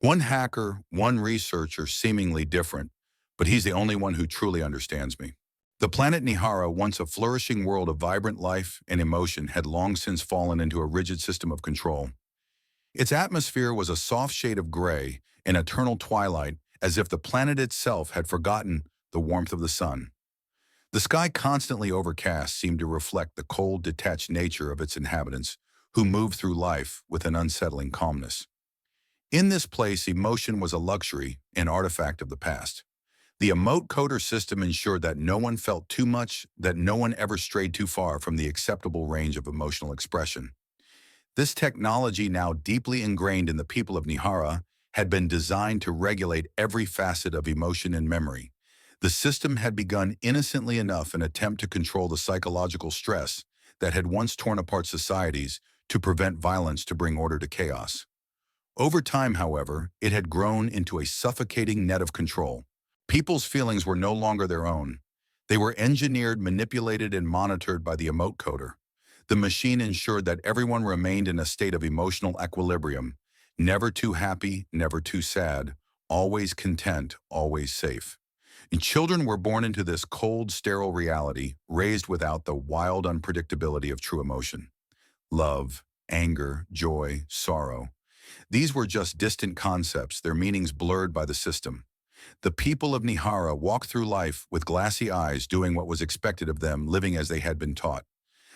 One hacker, one researcher, seemingly different, but he's the only one who truly understands me. The planet Nihara, once a flourishing world of vibrant life and emotion, had long since fallen into a rigid system of control. Its atmosphere was a soft shade of gray, an eternal twilight, as if the planet itself had forgotten the warmth of the sun. The sky, constantly overcast, seemed to reflect the cold, detached nature of its inhabitants, who moved through life with an unsettling calmness. In this place, emotion was a luxury, an artifact of the past. The Emote-Coder system ensured that no one felt too much, that no one ever strayed too far from the acceptable range of emotional expression. This technology, now deeply ingrained in the people of Nihara, had been designed to regulate every facet of emotion and memory. The system had begun innocently enough an attempt to control the psychological stress that had once torn apart societies, to prevent violence, to bring order to chaos. Over time, however, it had grown into a suffocating net of control. People's feelings were no longer their own. They were engineered, manipulated, and monitored by the Emote-Coder. The machine ensured that everyone remained in a state of emotional equilibrium, never too happy, never too sad, always content, always safe. And children were born into this cold, sterile reality, raised without the wild unpredictability of true emotion. Love, anger, joy, sorrow. These were just distant concepts, their meanings blurred by the system. The people of Nihara walked through life with glassy eyes, doing what was expected of them, living as they had been taught.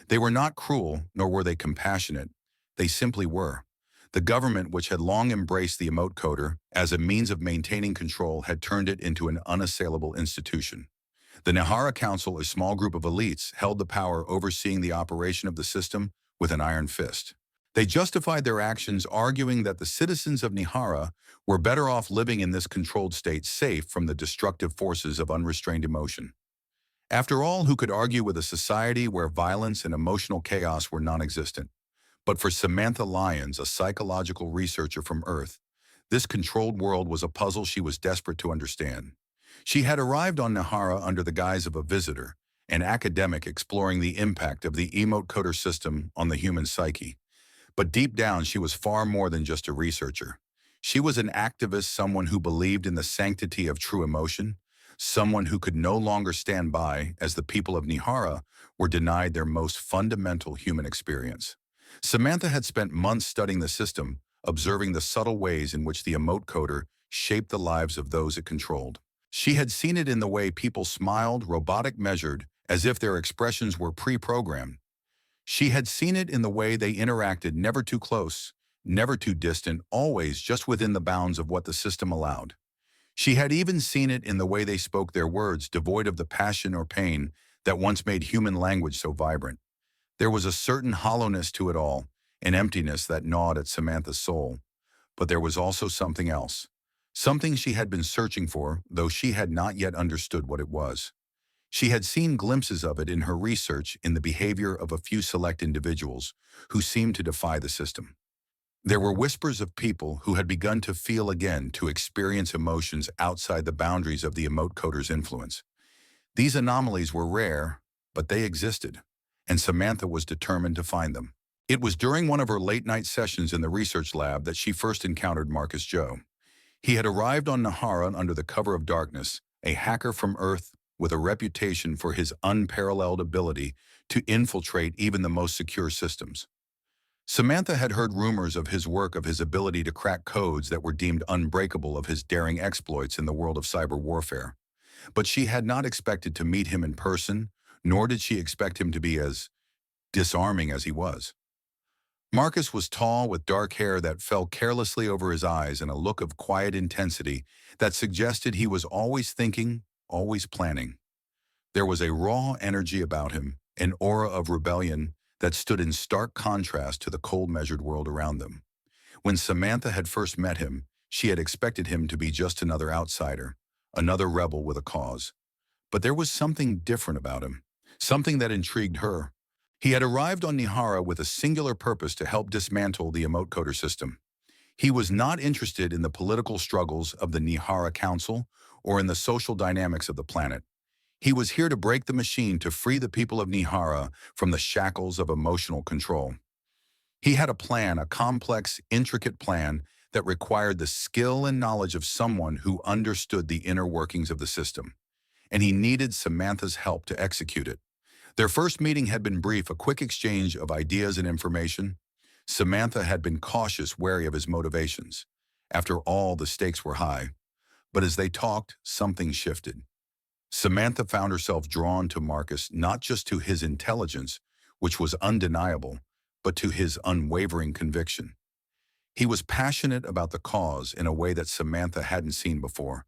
They were not cruel, nor were they compassionate. They simply were. The government, which had long embraced the Emote-Coder as a means of maintaining control, had turned it into an unassailable institution. The Nihara Council, a small group of elites, held the power, overseeing the operation of the system with an iron fist. They justified their actions, arguing that the citizens of Nihara were better off living in this controlled state, safe from the destructive forces of unrestrained emotion. After all, who could argue with a society where violence and emotional chaos were non-existent? But for Samantha Lyons, a psychological researcher from Earth, this controlled world was a puzzle she was desperate to understand. She had arrived on Nihara under the guise of a visitor, an academic exploring the impact of the Emote-Coder system on the human psyche. But deep down, she was far more than just a researcher. She was an activist, someone who believed in the sanctity of true emotion, someone who could no longer stand by as the people of Nihara were denied their most fundamental human experience. Samantha had spent months studying the system, observing the subtle ways in which the Emote-Coder shaped the lives of those it controlled. She had seen it in the way people smiled, robotic measured, as if their expressions were pre-programmed. She had seen it in the way they interacted, never too close, never too distant, always just within the bounds of what the system allowed. She had even seen it in the way they spoke their words, devoid of the passion or pain that once made human language so vibrant. There was a certain hollowness to it all, an emptiness that gnawed at Samantha's soul. But there was also something else, something she had been searching for, though she had not yet understood what it was. She had seen glimpses of it in her research, in the behavior of a few select individuals who seemed to defy the system. There were whispers of people who had begun to feel again, to experience emotions outside the boundaries of the Emote-Coder's influence. These anomalies were rare, but they existed, and Samantha was determined to find them. It was during one of her late-night sessions in the research lab that she first encountered Marcus Joe. He had arrived on Nihara under the cover of darkness, a hacker from Earth with a reputation for his unparalleled ability to infiltrate even the most secure systems. Samantha had heard rumors of his work, of his ability to crack codes that were deemed unbreakable, of his daring exploits in the world of cyber warfare. But she had not expected to meet him in person, nor did she expect him to be as disarming as he was. Marcus was tall, with dark hair that fell carelessly over his eyes, and a look of quiet intensity that suggested he was always thinking, always planning. There was a raw energy about him, an aura of rebellion that stood in stark contrast to the cold, measured world around them. When Samantha had first met him, she had expected him to be just another outsider, another rebel with a cause. But there was something different about him, something that intrigued her. He had arrived on Nihara with a singular purpose: to help dismantle the Emote-Coder system. He was not interested in the political struggles of the Nihara Council or in the social dynamics of the planet. He was here to break the machine, to free the people of Nihara from the shackles of emotional control. He had a plan, a complex, intricate plan that required the skill and knowledge of someone who understood the inner workings of the system, and he needed Samantha's help to execute it. Their first meeting had been brief, a quick exchange of ideas and information. Samantha had been cautious, wary of his motivations. After all, the stakes were high. But as they talked, something shifted. Samantha found herself drawn to Marcus, not just to his intelligence, which was undeniable, but to his unwavering conviction. He was passionate about the cause in a way that Samantha hadn't seen before,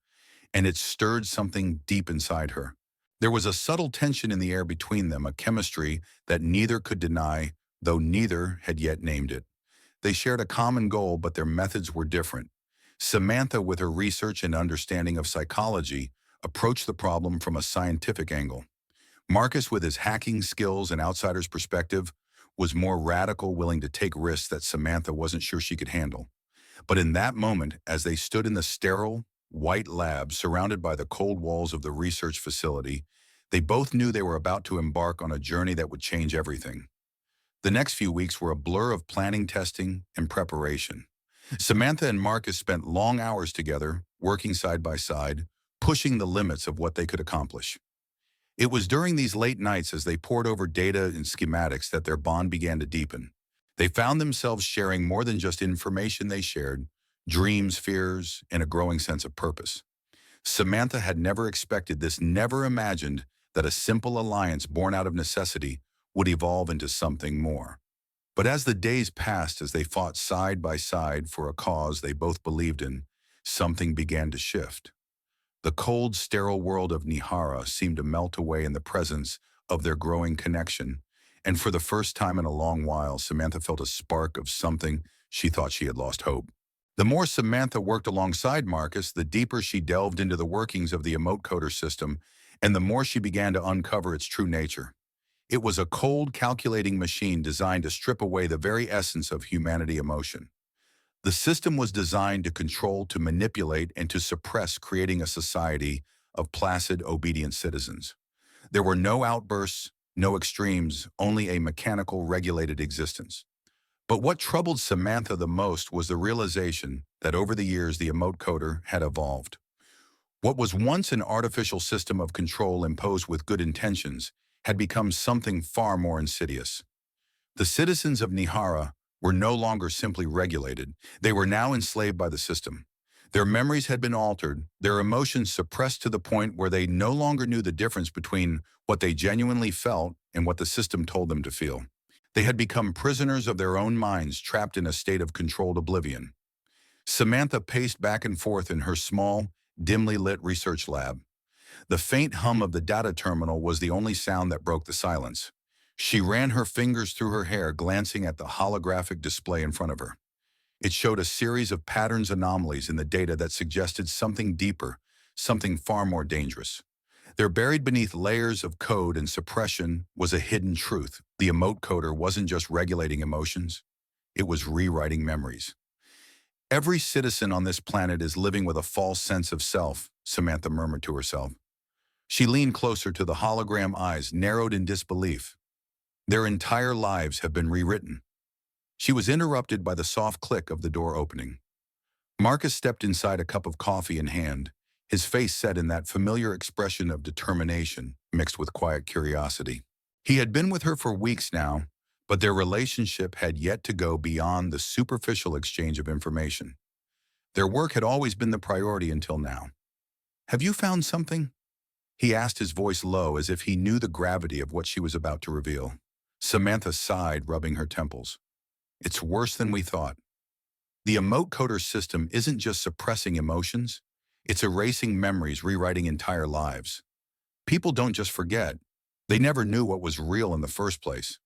and it stirred something deep inside her. There was a subtle tension in the air between them, a chemistry that neither could deny, though neither had yet named it. They shared a common goal, but their methods were different. Samantha, with her research and understanding of psychology, approached the problem from a scientific angle. Marcus, with his hacking skills and outsider's perspective, was more radical, willing to take risks that Samantha wasn't sure she could handle. But in that moment, as they stood in the sterile, white lab surrounded by the cold walls of the research facility, they both knew they were about to embark on a journey that would change everything. The next few weeks were a blur of planning, testing, and preparation. Samantha and Marcus spent long hours together, working side by side, pushing the limits of what they could accomplish. It was during these late nights as they pored over data and schematics that their bond began to deepen. They found themselves sharing more than just information. They shared dreams, fears, and a growing sense of purpose. Samantha had never expected this, never imagined that a simple alliance born out of necessity would evolve into something more. But as the days passed, as they fought side by side for a cause they both believed in, something began to shift. The cold, sterile world of Nihara seemed to melt away in the presence of their growing connection, and for the first time in a long while, Samantha felt a spark of something she thought she had lost hope. The more Samantha worked alongside Marcus, the deeper she delved into the workings of the Emote-Coder system, and the more she began to uncover its true nature. It was a cold, calculating machine designed to strip away the very essence of humanity emotion. The system was designed to control, to manipulate, and to suppress, creating a society of placid, obedient citizens. There were no outbursts, no extremes, only a mechanical, regulated existence. But what troubled Samantha the most was the realization that over the years the Emote-Coder had evolved. What was once an artificial system of control imposed with good intentions had become something far more insidious. The citizens of Nihara were no longer simply regulated. They were now enslaved by the system. Their memories had been altered, their emotions suppressed to the point where they no longer knew the difference between what they genuinely felt and what the system told them to feel. They had become prisoners of their own minds, trapped in a state of controlled oblivion. Samantha paced back and forth in her small, dimly lit research lab. The faint hum of the data terminal was the only sound that broke the silence. She ran her fingers through her hair, glancing at the holographic display in front of her. It showed a series of patterns, anomalies in the data that suggested something deeper, something far more dangerous. There, buried beneath layers of code and suppression, was a hidden truth. The Emote-Coder wasn't just regulating emotions, it was rewriting memories. Every citizen on this planet is living with a false sense of self, Samantha murmured to herself. She leaned closer to the hologram, eyes narrowed in disbelief. Their entire lives have been rewritten. She was interrupted by the soft click of the door opening. Marcus stepped inside, a cup of coffee in hand, his face set in that familiar expression of determination mixed with quiet curiosity. He had been with her for weeks now, but their relationship had yet to go beyond the superficial exchange of information. Their work had always been the priority until now. "Have you found something?" he asked, his voice low, as if he knew the gravity of what she was about to reveal. Samantha sighed, rubbing her temples. "It's worse than we thought. The Emote-Coder system isn't just suppressing emotions, it's erasing memories, rewriting entire lives. People don't just forget. They never knew what was real in the first place."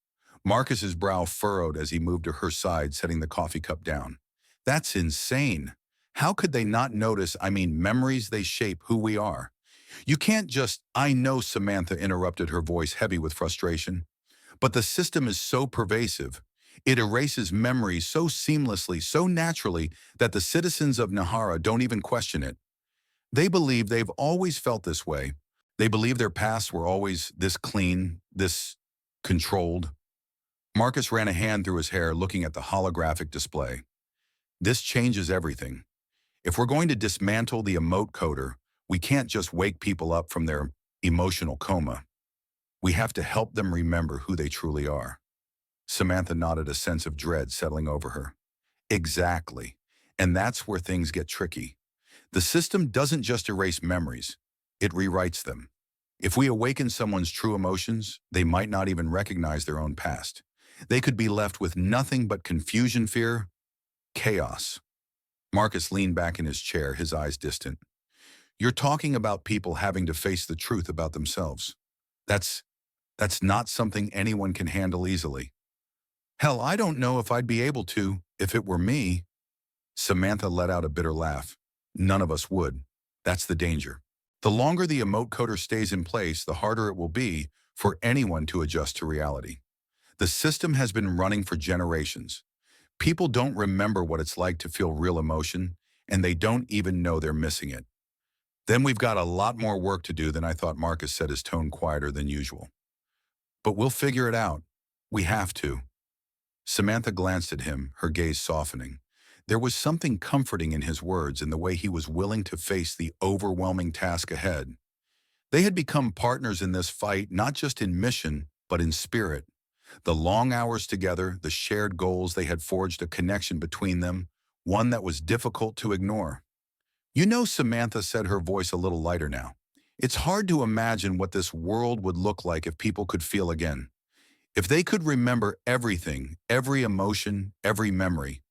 Marcus's brow furrowed as he moved to her side, setting the coffee cup down. "That's insane. How could they not notice? Memories, they shape who we are. You can't just—" "I know," Samantha interrupted, her voice heavy with frustration. "But the system is so pervasive. It erases memories so seamlessly, so naturally, that the citizens of Nihara don't even question it. They believe they've always felt this way. They believe their pasts were always this clean, this controlled." Marcus ran a hand through his hair, looking at the holographic display. This changes everything. If we're going to dismantle the Emote-Coder, we can't just wake people up from their emotional coma. We have to help them remember who they truly are. Samantha nodded, a sense of dread settling over her. Exactly. And that's where things get tricky. The system doesn't just erase memories, it rewrites them. If we awaken someone's true emotions, they might not even recognize their own past. They could be left with nothing but confusion, fear, chaos. Marcus leaned back in his chair, his eyes distant. You're talking about people having to face the truth about themselves. That's not something anyone can handle easily. Hell, I don't know if I'd be able to if it were me. Samantha let out a bitter laugh. None of us would. That's the danger. The longer the Emote-Coder stays in place, the harder it will be for anyone to adjust to reality. The system has been running for generations. People don't remember what it's like to feel real emotion, and they don't even know they're missing it. Then we've got a lot more work to do than I thought. Marcus said, his tone quieter than usual. But we'll figure it out. We have to. Samantha glanced at him, her gaze softening. There was something comforting in his words and the way he was willing to face the overwhelming task ahead. They had become partners in this fight, not just in mission, but in spirit. The long hours together, the shared goals, they had forged a connection between them, one that was difficult to ignore. You know, Samantha said, her voice a little lighter now. It's hard to imagine what this world would look like if people could feel again. If they could remember everything, every emotion, every memory.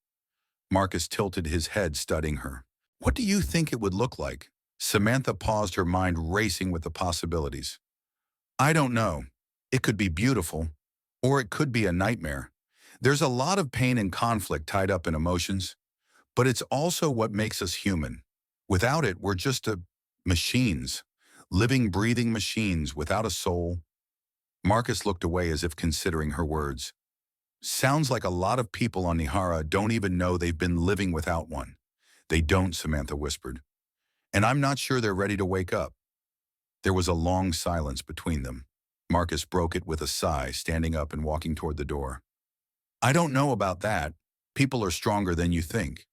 Marcus tilted his head, studying her. What do you think it would look like? Samantha paused, her mind racing with the possibilities. I don't know. It could be beautiful, or it could be a nightmare. There's a lot of pain and conflict tied up in emotions, but it's also what makes us human. Without it, we're just machines, living, breathing machines without a soul. Marcus looked away as if considering her words. Sounds like a lot of people on Nihara don't even know they've been living without one. They don't, Samantha whispered. And I'm not sure they're ready to wake up. There was a long silence between them. Marcus broke it with a sigh, standing up and walking toward the door. I don't know about that. People are stronger than you think.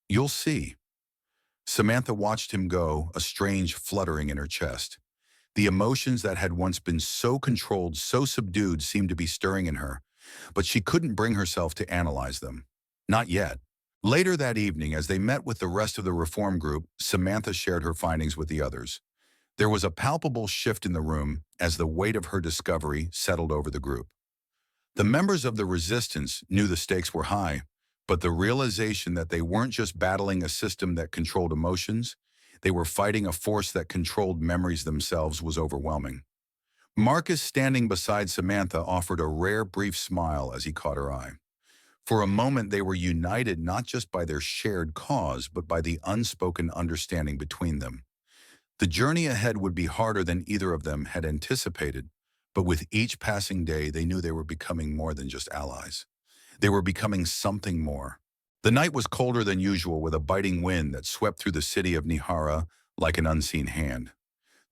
You'll see. Samantha watched him go, a strange fluttering in her chest. The emotions that had once been so controlled, so subdued, seemed to be stirring in her, but she couldn't bring herself to analyze them. Not yet. Later that evening, as they met with the rest of the reform group, Samantha shared her findings with the others. There was a palpable shift in the room as the weight of her discovery settled over the group. The members of the resistance knew the stakes were high, but the realization that they weren't just battling a system that controlled emotions, they were fighting a force that controlled memories themselves was overwhelming. Marcus, standing beside Samantha, offered a rare, brief smile as he caught her eye. For a moment, they were united not just by their shared cause, but by the unspoken understanding between them. The journey ahead would be harder than either of them had anticipated, but with each passing day, they knew they were becoming more than just allies. They were becoming something more. The night was colder than usual, with a biting wind that swept through the city of Nihara like an unseen hand.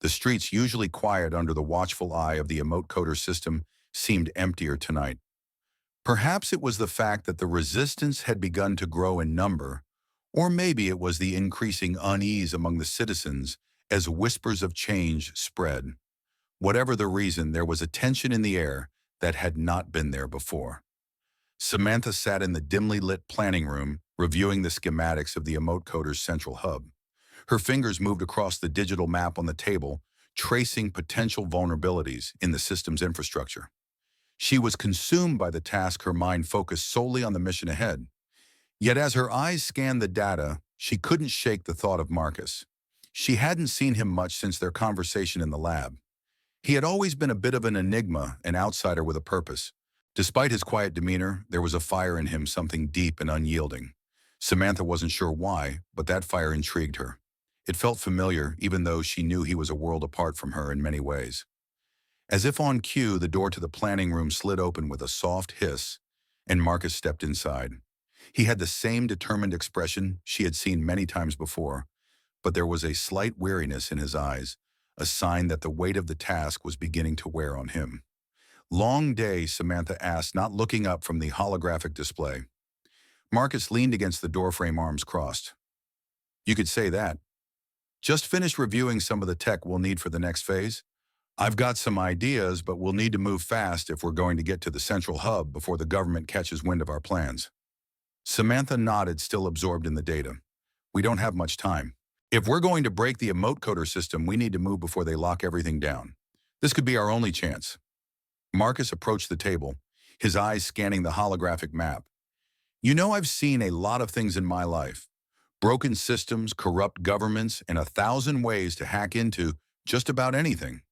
The streets, usually quiet under the watchful eye of the Emote-Coder system, seemed emptier tonight. Perhaps it was the fact that the resistance had begun to grow in number, or maybe it was the increasing unease among the citizens as whispers of change spread. Whatever the reason, there was a tension in the air that had not been there before. Samantha sat in the dimly lit planning room, reviewing the schematics of the Emote-Coder's central hub. Her fingers moved across the digital map on the table, tracing potential vulnerabilities in the system's infrastructure. She was consumed by the task, her mind focused solely on the mission ahead. Yet as her eyes scanned the data, she couldn't shake the thought of Marcus. She hadn't seen him much since their conversation in the lab. He had always been a bit of an enigma, an outsider with a purpose. Despite his quiet demeanor, there was a fire in him, something deep and unyielding. Samantha wasn't sure why, but that fire intrigued her. It felt familiar, even though she knew he was a world apart from her in many ways. As if on cue, the door to the planning room slid open with a soft hiss, and Marcus stepped inside. He had the same determined expression she had seen many times before, but there was a slight weariness in his eyes, a sign that the weight of the task was beginning to wear on him. Long day, Samantha asked, not looking up from the holographic display. Marcus leaned against the doorframe, arms crossed. You could say that. Just finished reviewing some of the tech we'll need for the next phase. I've got some ideas, but we'll need to move fast if we're going to get to the central hub before the government catches wind of our plans. Samantha nodded, still absorbed in the data. We don't have much time. If we're going to break the Emote-Coder system, we need to move before they lock everything down. This could be our only chance. Marcus approached the table, his eyes scanning the holographic map. You know, I've seen a lot of things in my life. Broken systems, corrupt governments, and 1,000 ways to hack into just about anything.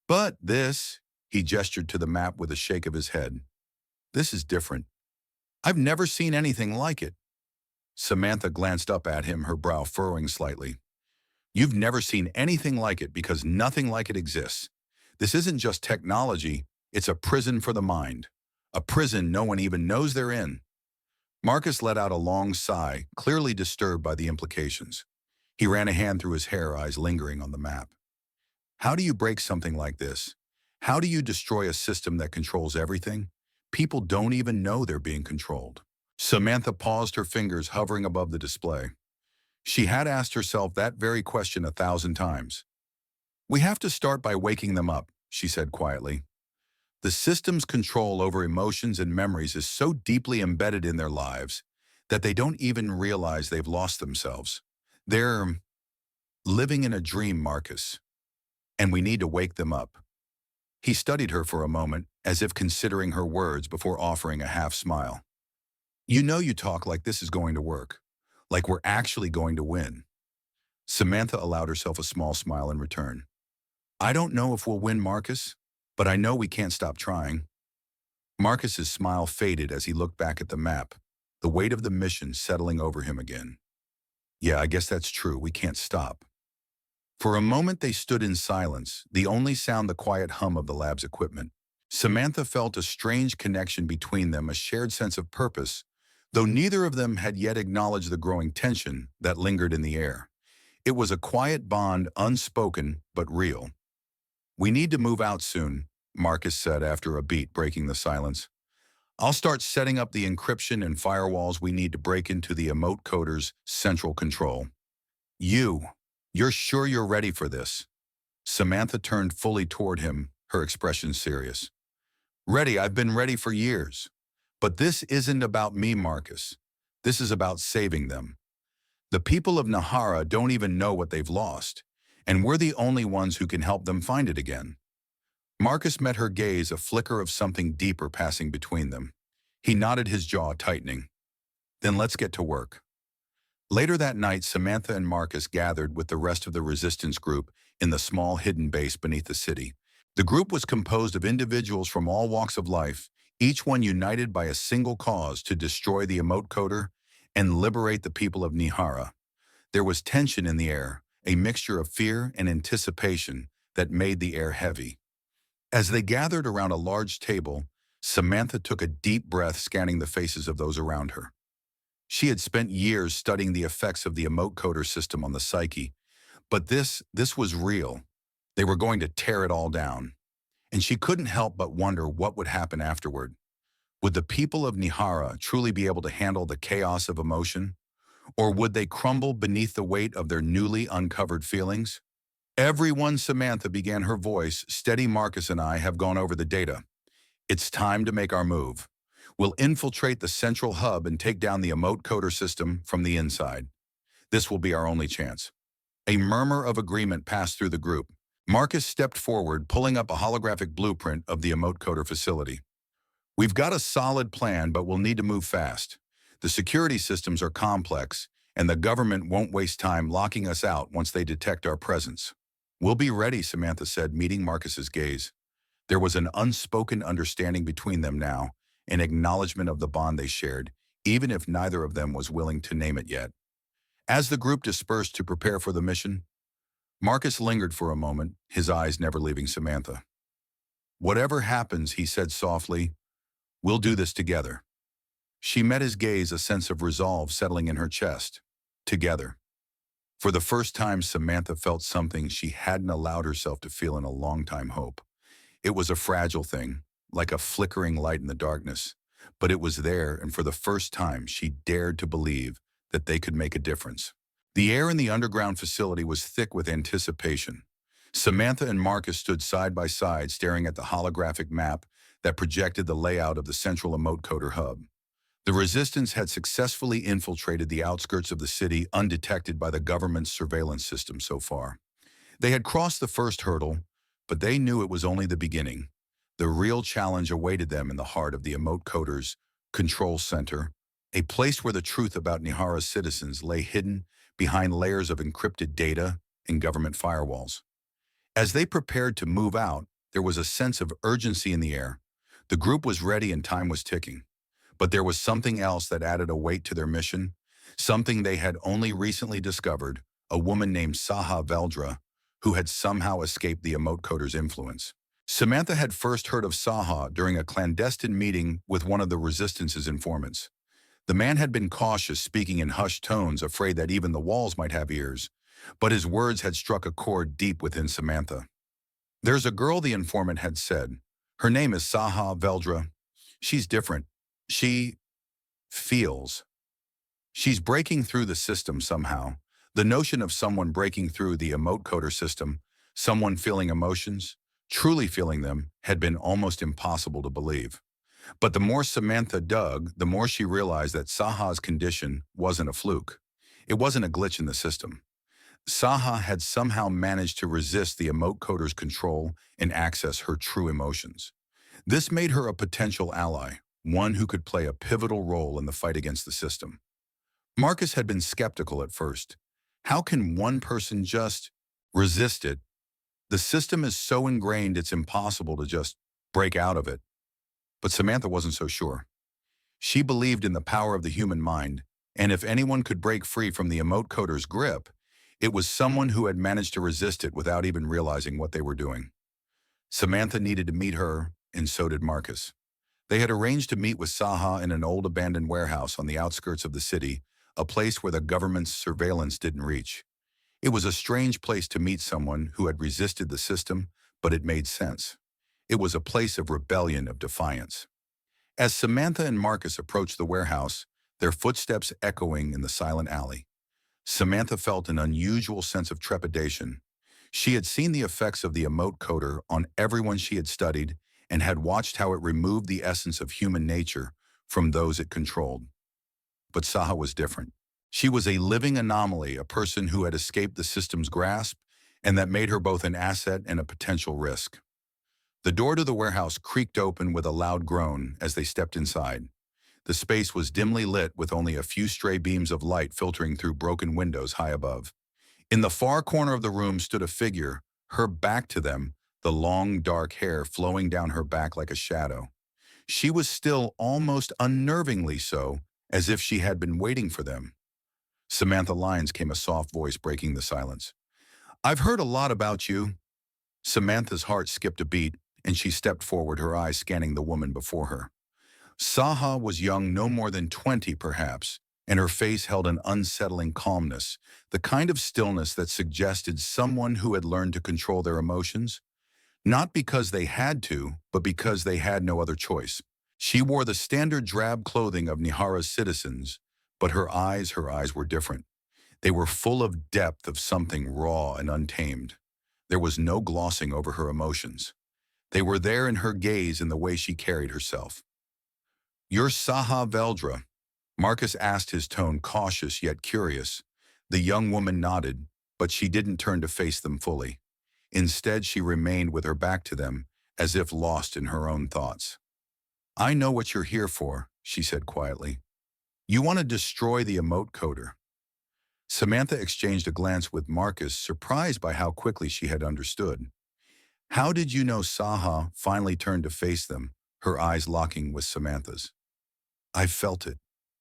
But this, he gestured to the map with a shake of his head. This is different. I've never seen anything like it. Samantha glanced up at him, her brow furrowing slightly. You've never seen anything like it because nothing like it exists. This isn't just technology, it's a prison for the mind. A prison no one even knows they're in. Marcus let out a long sigh, clearly disturbed by the implications. He ran a hand through his hair, eyes lingering on the map. How do you break something like this? How do you destroy a system that controls everything? People don't even know they're being controlled. Samantha paused, her fingers hovering above the display. She had asked herself that very question 1,000 times. We have to start by waking them up, she said quietly. The system's control over emotions and memories is so deeply embedded in their lives that they don't even realize they've lost themselves. They're living in a dream, Marcus, and we need to wake them up. He studied her for a moment, as if considering her words before offering a half smile. You know you talk like this is going to work, like we're actually going to win. Samantha allowed herself a small smile in return. I don't know if we'll win, Marcus, but I know we can't stop trying. Marcus's smile faded as he looked back at the map, the weight of the mission settling over him again. Yeah, I guess that's true. We can't stop. For a moment they stood in silence, the only sound the quiet hum of the lab's equipment. Samantha felt a strange connection between them, a shared sense of purpose, though neither of them had yet acknowledged the growing tension that lingered in the air. It was a quiet bond, unspoken but real. We need to move out soon, Marcus said after a beat, breaking the silence. I'll start setting up the encryption and firewalls we need to break into the Emote-Coder's central control. You're sure you're ready for this? Samantha turned fully toward him, her expression serious. Ready, I've been ready for years. But this isn't about me, Marcus. This is about saving them. The people of Nihara don't even know what they've lost, and we're the only ones who can help them find it again. Marcus met her gaze, a flicker of something deeper passing between them. He nodded, his jaw tightening. Then let's get to work. Later that night, Samantha and Marcus gathered with the rest of the resistance group in the small hidden base beneath the city. The group was composed of individuals from all walks of life, each one united by a single cause to destroy the Emote-Coder and liberate the people of Nihara. There was tension in the air, a mixture of fear and anticipation that made the air heavy. As they gathered around a large table, Samantha took a deep breath, scanning the faces of those around her. She had spent years studying the effects of the Emote-Coder system on the psyche, but this was real. They were going to tear it all down. And she couldn't help but wonder what would happen afterward. Would the people of Nihara truly be able to handle the chaos of emotion? Or would they crumble beneath the weight of their newly uncovered feelings? Everyone, Samantha began, her voice steady. Marcus and I have gone over the data. It's time to make our move. We'll infiltrate the central hub and take down the Emote-Coder system from the inside. This will be our only chance. A murmur of agreement passed through the group. Marcus stepped forward, pulling up a holographic blueprint of the Emote-Coder facility. We've got a solid plan, but we'll need to move fast. The security systems are complex, and the government won't waste time locking us out once they detect our presence. We'll be ready, Samantha said, meeting Marcus's gaze. There was an unspoken understanding between them now, an acknowledgement of the bond they shared, even if neither of them was willing to name it yet. As the group dispersed to prepare for the mission, Marcus lingered for a moment, his eyes never leaving Samantha. Whatever happens, he said softly, we'll do this together. She met his gaze, a sense of resolve settling in her chest. Together. For the first time, Samantha felt something she hadn't allowed herself to feel in a long time: hope. It was a fragile thing, like a flickering light in the darkness, But it was there, and for the first time, she dared to believe that they could make a difference. The air in the underground facility was thick with anticipation. Samantha and Marcus stood side by side, staring at the holographic map that projected the layout of the central Emote-Coder hub. The resistance had successfully infiltrated the outskirts of the city undetected by the government's surveillance system so far. They had crossed the first hurdle, but they knew it was only the beginning. The real challenge awaited them in the heart of the Emote-Coder's control center, a place where the truth about Nihara's citizens lay hidden behind layers of encrypted data and government firewalls. As they prepared to move out, there was a sense of urgency in the air. The group was ready and time was ticking. But there was something else that added a weight to their mission, something they had only recently discovered, a woman named Saha Veldra, who had somehow escaped the Emote-Coder's influence. Samantha had first heard of Saha during a clandestine meeting with one of the Resistance's informants. The man had been cautious, speaking in hushed tones, afraid that even the walls might have ears, but his words had struck a chord deep within Samantha. "There's a girl," the informant had said. "Her name is Saha Veldra. She's different. She feels. She's breaking through the system somehow." The notion of someone breaking through the Emote-Coder system, someone feeling emotions, truly feeling them, had been almost impossible to believe. But the more Samantha dug, the more she realized that Saha's condition wasn't a fluke. It wasn't a glitch in the system. Saha had somehow managed to resist the Emote-Coder's control and access her true emotions. This made her a potential ally, one who could play a pivotal role in the fight against the system. Marcus had been skeptical at first. How can one person just resist it? The system is so ingrained it's impossible to just break out of it. But Samantha wasn't so sure. She believed in the power of the human mind, and if anyone could break free from the Emote-Coder's grip, it was someone who had managed to resist it without even realizing what they were doing. Samantha needed to meet her, and so did Marcus. They had arranged to meet with Saha in an old abandoned warehouse on the outskirts of the city, a place where the government's surveillance didn't reach. It was a strange place to meet someone who had resisted the system, but it made sense. It was a place of rebellion, of defiance. As Samantha and Marcus approached the warehouse, their footsteps echoing in the silent alley, Samantha felt an unusual sense of trepidation. She had seen the effects of the Emote-Coder on everyone she had studied and had watched how it removed the essence of human nature from those it controlled. But Saha was different. She was a living anomaly, a person who had escaped the system's grasp, and that made her both an asset and a potential risk. The door to the warehouse creaked open with a loud groan as they stepped inside. The space was dimly lit with only a few stray beams of light filtering through broken windows high above. In the far corner of the room stood a figure, her back to them, the long, dark hair flowing down her back like a shadow. She was still almost unnervingly so, as if she had been waiting for them. Samantha Lyons, came a soft voice breaking the silence. "I've heard a lot about you." Samantha's heart skipped a beat, and she stepped forward, her eyes scanning the woman before her. Saha was young, no more than 20 perhaps, and her face held an unsettling calmness, the kind of stillness that suggested someone who had learned to control their emotions, not because they had to, but because they had no other choice. She wore the standard drab clothing of Nihara's citizens, but her eyes were different. They were full of depth, of something raw and untamed. There was no glossing over her emotions. They were there in her gaze and the way she carried herself. "You're Saha Veldra?" Marcus asked, his tone cautious yet curious. The young woman nodded, but she didn't turn to face them fully. Instead, she remained with her back to them, as if lost in her own thoughts. "I know what you're here for," she said quietly. "You want to destroy the Emote-Coder." Samantha exchanged a glance with Marcus, surprised by how quickly she had understood. "How did you know?" Saha finally turned to face them, her eyes locking with Samantha's. "I felt it.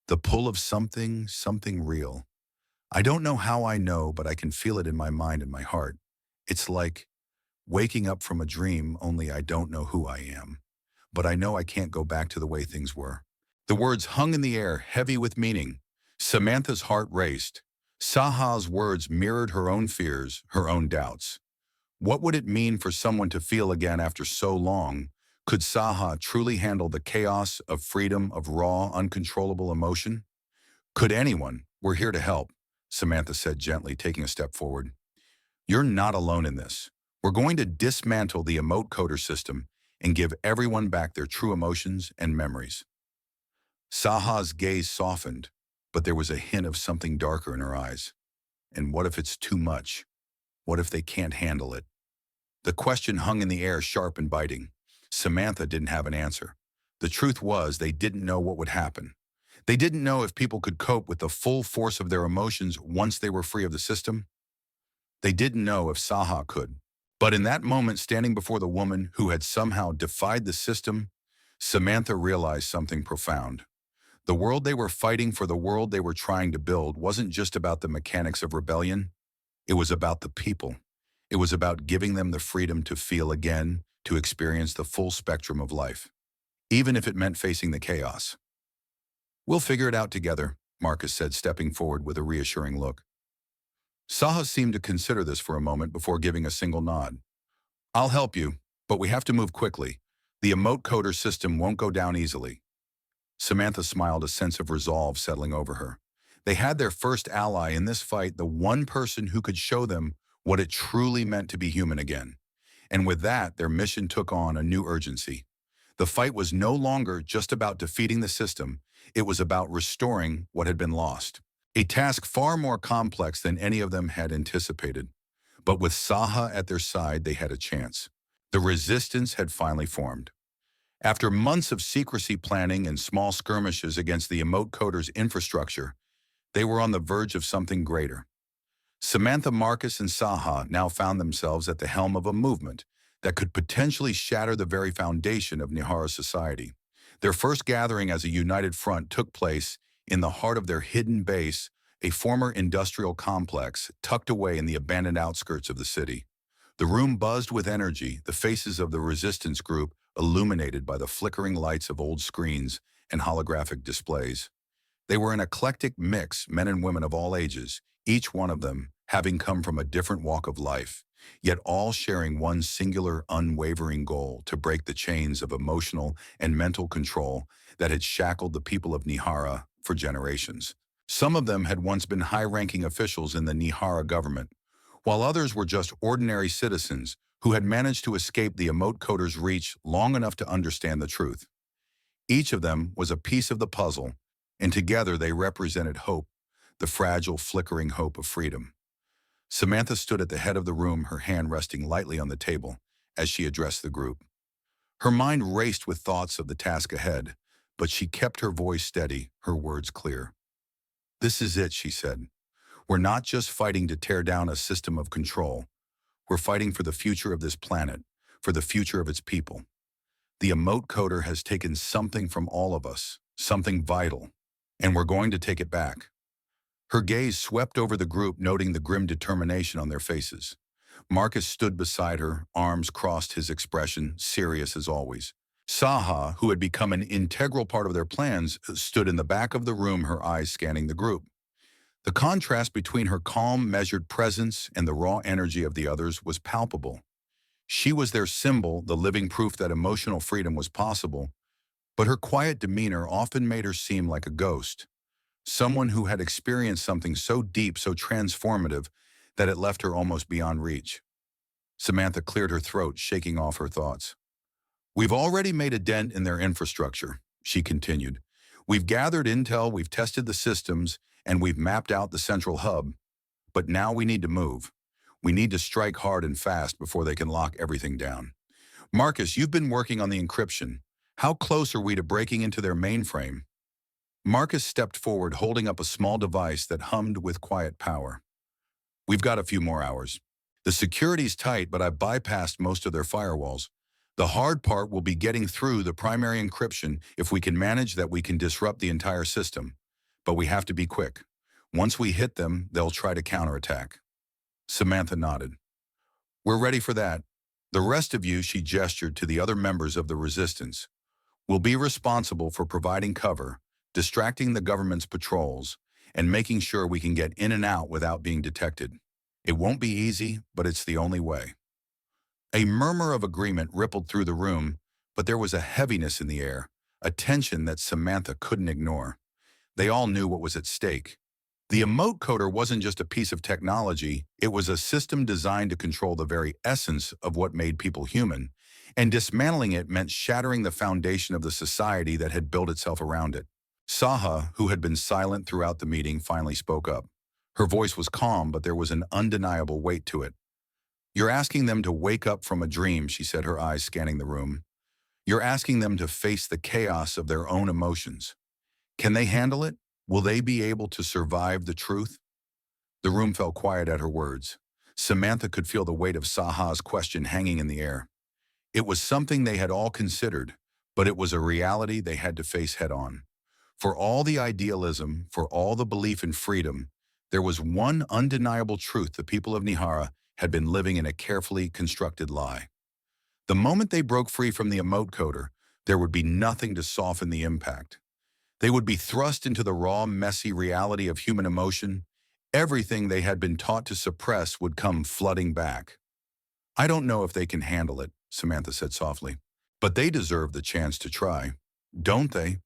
The pull of something real. I don't know how I know, but I can feel it in my mind and my heart. It's like waking up from a dream, only I don't know who I am. But I know I can't go back to the way things were." The words hung in the air, heavy with meaning. Samantha's heart raced. Saha's words mirrored her own fears, her own doubts. What would it mean for someone to feel again after so long, Could Saha truly handle the chaos of freedom of raw, uncontrollable emotion? Could anyone? We're here to help, Samantha said gently, taking a step forward. You're not alone in this. We're going to dismantle the Emote-Coder system and give everyone back their true emotions and memories. Saha's gaze softened, but there was a hint of something darker in her eyes. And what if it's too much? What if they can't handle it? The question hung in the air, sharp and biting. Samantha didn't have an answer. The truth was, they didn't know what would happen. They didn't know if people could cope with the full force of their emotions once they were free of the system. They didn't know if Saha could. But in that moment, standing before the woman who had somehow defied the system, Samantha realized something profound. The world they were fighting for, the world they were trying to build, wasn't just about the mechanics of rebellion. It was about the people. It was about giving them the freedom to feel again, to experience the full spectrum of life, even if it meant facing the chaos. We'll figure it out together, Marcus said, stepping forward with a reassuring look. Saha seemed to consider this for a moment before giving a single nod. I'll help you, but we have to move quickly. The Emote-Coder system won't go down easily. Samantha smiled, a sense of resolve settling over her. They had their first ally in this fight, the one person who could show them what it truly meant to be human again. And with that, their mission took on a new urgency. The fight was no longer just about defeating the system, it was about restoring what had been lost. A task far more complex than any of them had anticipated. But with Saha at their side, they had a chance. The resistance had finally formed. After months of secrecy planning and small skirmishes against the Emote-Coder's infrastructure, they were on the verge of something greater. Samantha, Marcus, and Saha now found themselves at the helm of a movement that could potentially shatter the very foundation of Nihara society. Their first gathering as a united front took place in the heart of their hidden base, a former industrial complex tucked away in the abandoned outskirts of the city. The room buzzed with energy, the faces of the resistance group illuminated by the flickering lights of old screens and holographic displays. They were an eclectic mix, men and women of all ages, each one of them having come from a different walk of life, yet all sharing one singular, unwavering goal: to break the chains of emotional and mental control that had shackled the people of Nihara for generations. Some of them had once been high-ranking officials in the Nihara government, while others were just ordinary citizens who had managed to escape the Emote-Coder's reach long enough to understand the truth. Each of them was a piece of the puzzle, and together they represented hope, the fragile, flickering hope of freedom. Samantha stood at the head of the room, her hand resting lightly on the table as she addressed the group. Her mind raced with thoughts of the task ahead, but she kept her voice steady, her words clear. This is it, she said. We're not just fighting to tear down a system of control. We're fighting for the future of this planet, for the future of its people. The Emote-Coder has taken something from all of us, something vital, and we're going to take it back. Her gaze swept over the group, noting the grim determination on their faces. Marcus stood beside her, arms crossed, his expression serious as always. Saha, who had become an integral part of their plans, stood in the back of the room, her eyes scanning the group. The contrast between her calm, measured presence and the raw energy of the others was palpable. She was their symbol, the living proof that emotional freedom was possible, but her quiet demeanor often made her seem like a ghost, someone who had experienced something so deep, so transformative, that it left her almost beyond reach. Samantha cleared her throat, shaking off her thoughts. We've already made a dent in their infrastructure, she continued. We've gathered intel, we've tested the systems, and we've mapped out the central hub. But now we need to move. We need to strike hard and fast before they can lock everything down. Marcus, you've been working on the encryption. How close are we to breaking into their mainframe? Marcus stepped forward, holding up a small device that hummed with quiet power. We've got a few more hours. The security's tight, but I've bypassed most of their firewalls. The hard part will be getting through the primary encryption. If we can manage that, we can disrupt the entire system. But we have to be quick. Once we hit them, they'll try to counterattack. Samantha nodded. We're ready for that. The rest of you, she gestured to the other members of the resistance, will be responsible for providing cover, distracting the government's patrols, and making sure we can get in and out without being detected. It won't be easy, but it's the only way. A murmur of agreement rippled through the room, But there was a heaviness in the air, a tension that Samantha couldn't ignore. They all knew what was at stake. The Emote-Coder wasn't just a piece of technology, it was a system designed to control the very essence of what made people human, and dismantling it meant shattering the foundation of the society that had built itself around it. Saha, who had been silent throughout the meeting, finally spoke up. Her voice was calm, but there was an undeniable weight to it. "You're asking them to wake up from a dream," she said, her eyes scanning the room. "You're asking them to face the chaos of their own emotions. Can they handle it? Will they be able to survive the truth?" The room fell quiet at her words. Samantha could feel the weight of Saha's question hanging in the air. It was something they had all considered, but it was a reality they had to face head-on. For all the idealism, for all the belief in freedom, there was one undeniable truth: the people of Nihara had been living in a carefully constructed lie. The moment they broke free from the Emote-Coder, there would be nothing to soften the impact. They would be thrust into the raw, messy reality of human emotion. Everything they had been taught to suppress would come flooding back. "I don't know if they can handle it," Samantha said softly. "But they deserve the chance to try, don't they?"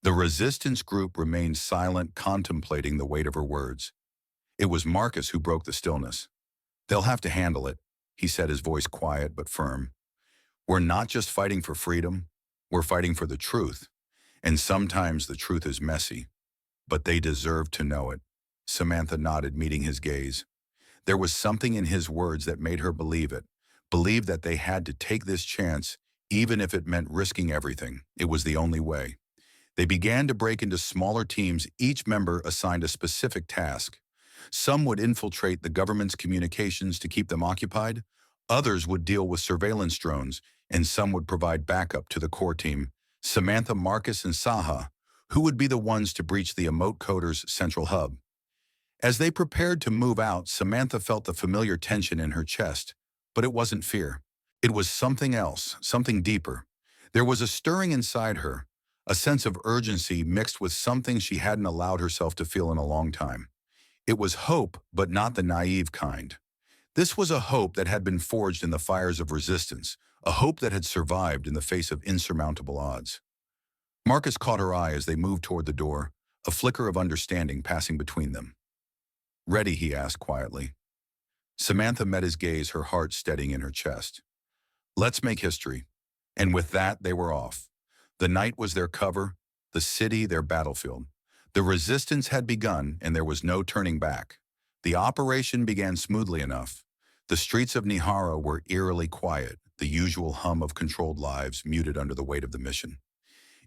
The resistance group remained silent, contemplating the weight of her words. It was Marcus who broke the stillness. "They'll have to handle it," he said, his voice quiet but firm. "We're not just fighting for freedom, we're fighting for the truth. And sometimes the truth is messy, but they deserve to know it." Samantha nodded, meeting his gaze. There was something in his words that made her believe it, believe that they had to take this chance, even if it meant risking everything. It was the only way. They began to break into smaller teams, each member assigned a specific task. Some would infiltrate the government's communications to keep them occupied, others would deal with surveillance drones, and some would provide backup to the core team: Samantha, Marcus, and Saha, who would be the ones to breach the Emote-Coder's central hub. As they prepared to move out, Samantha felt the familiar tension in her chest, but it wasn't fear. It was something else, something deeper. There was a stirring inside her, a sense of urgency mixed with something she hadn't allowed herself to feel in a long time. It was hope, but not the naive kind. This was a hope that had been forged in the fires of resistance, a hope that had survived in the face of insurmountable odds. Marcus caught her eye as they moved toward the door, a flicker of understanding passing between them. "Ready?" he asked quietly. Samantha met his gaze, her heart steadying in her chest. "Let's make history." And with that, they were off. The night was their cover, the city their battlefield. The resistance had begun, and there was no turning back. The operation began smoothly enough. The streets of Nihara were eerily quiet, the usual hum of controlled lives muted under the weight of the mission.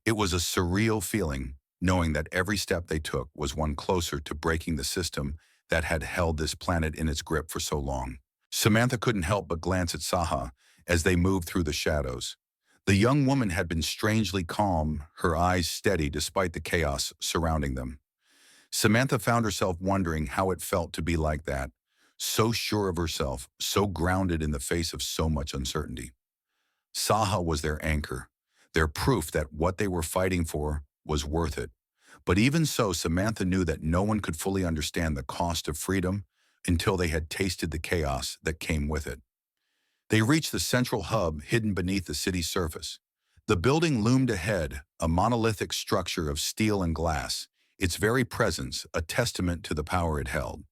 It was a surreal feeling, knowing that every step they took was one closer to breaking the system that had held this planet in its grip for so long. Samantha couldn't help but glance at Saha as they moved through the shadows. The young woman had been strangely calm, her eyes steady despite the chaos surrounding them. Samantha found herself wondering how it felt to be like that, so sure of herself, so grounded in the face of so much uncertainty. Saha was their anchor, their proof that what they were fighting for was worth it. But even so, Samantha knew that no one could fully understand the cost of freedom until they had tasted the chaos that came with it. They reached the central hub hidden beneath the city's surface. The building loomed ahead, a monolithic structure of steel and glass, its very presence a testament to the power it held.